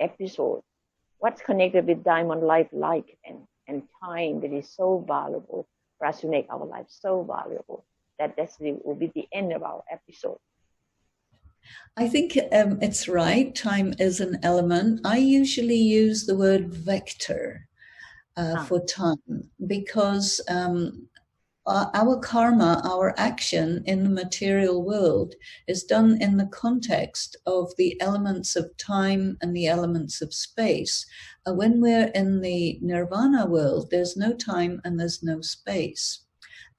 episode. What's connected with diamond life like and time that is so valuable for us to make our life so valuable that will be the end of our episode. I think it's right. Time is an element. I usually use the word vector for time because our karma, our action in the material world is done in the context of the elements of time and the elements of space. When we're in the nirvana world, there's no time and there's no space.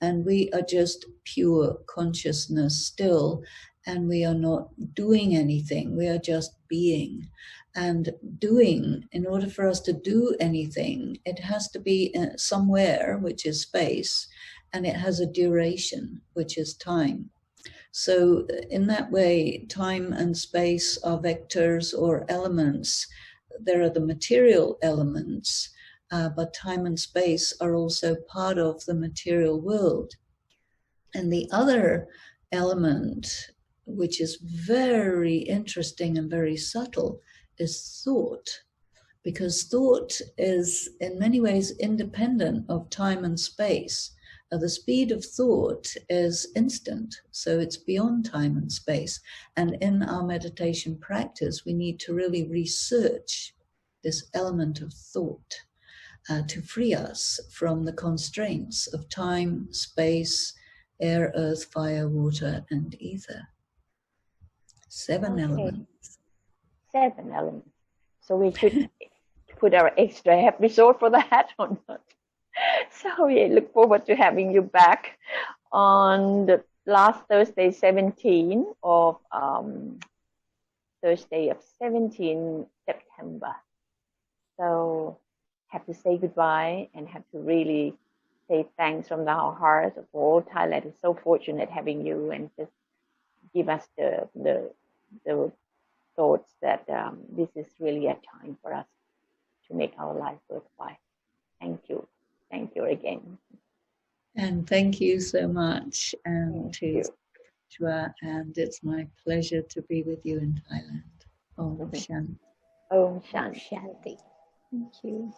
And we are just pure consciousness still, and we are not doing anything. We are just being. And doing, in order for us to do anything, it has to be somewhere, which is space, and it has a duration, which is time. So in that way, time and space are vectors or elements. There are the material elements, but time and space are also part of the material world. And the other element, which is very interesting and very subtle, is thought. Because thought is in many ways independent of time and space. The speed of thought is instant, so it's beyond time and space. And in our meditation practice, we need to really research this element of thought to free us from the constraints of time, space, air, earth, fire, water, and ether. 7 elements. 7 elements. So we should put our extra episode for that or not? So we look forward to having you back on the last Thursday, 17 of Thursday of 17 September. So have to say goodbye and have to really say thanks from our heart for all Thailand is so fortunate having you and just give us the thoughts that this is really a time for us to make our life worthwhile. Thank you. Thank you again. And thank you so much. And to Joshua, and it's my pleasure to be with you in Thailand. Om Shanti. Om Shanti. Shanti. Thank you.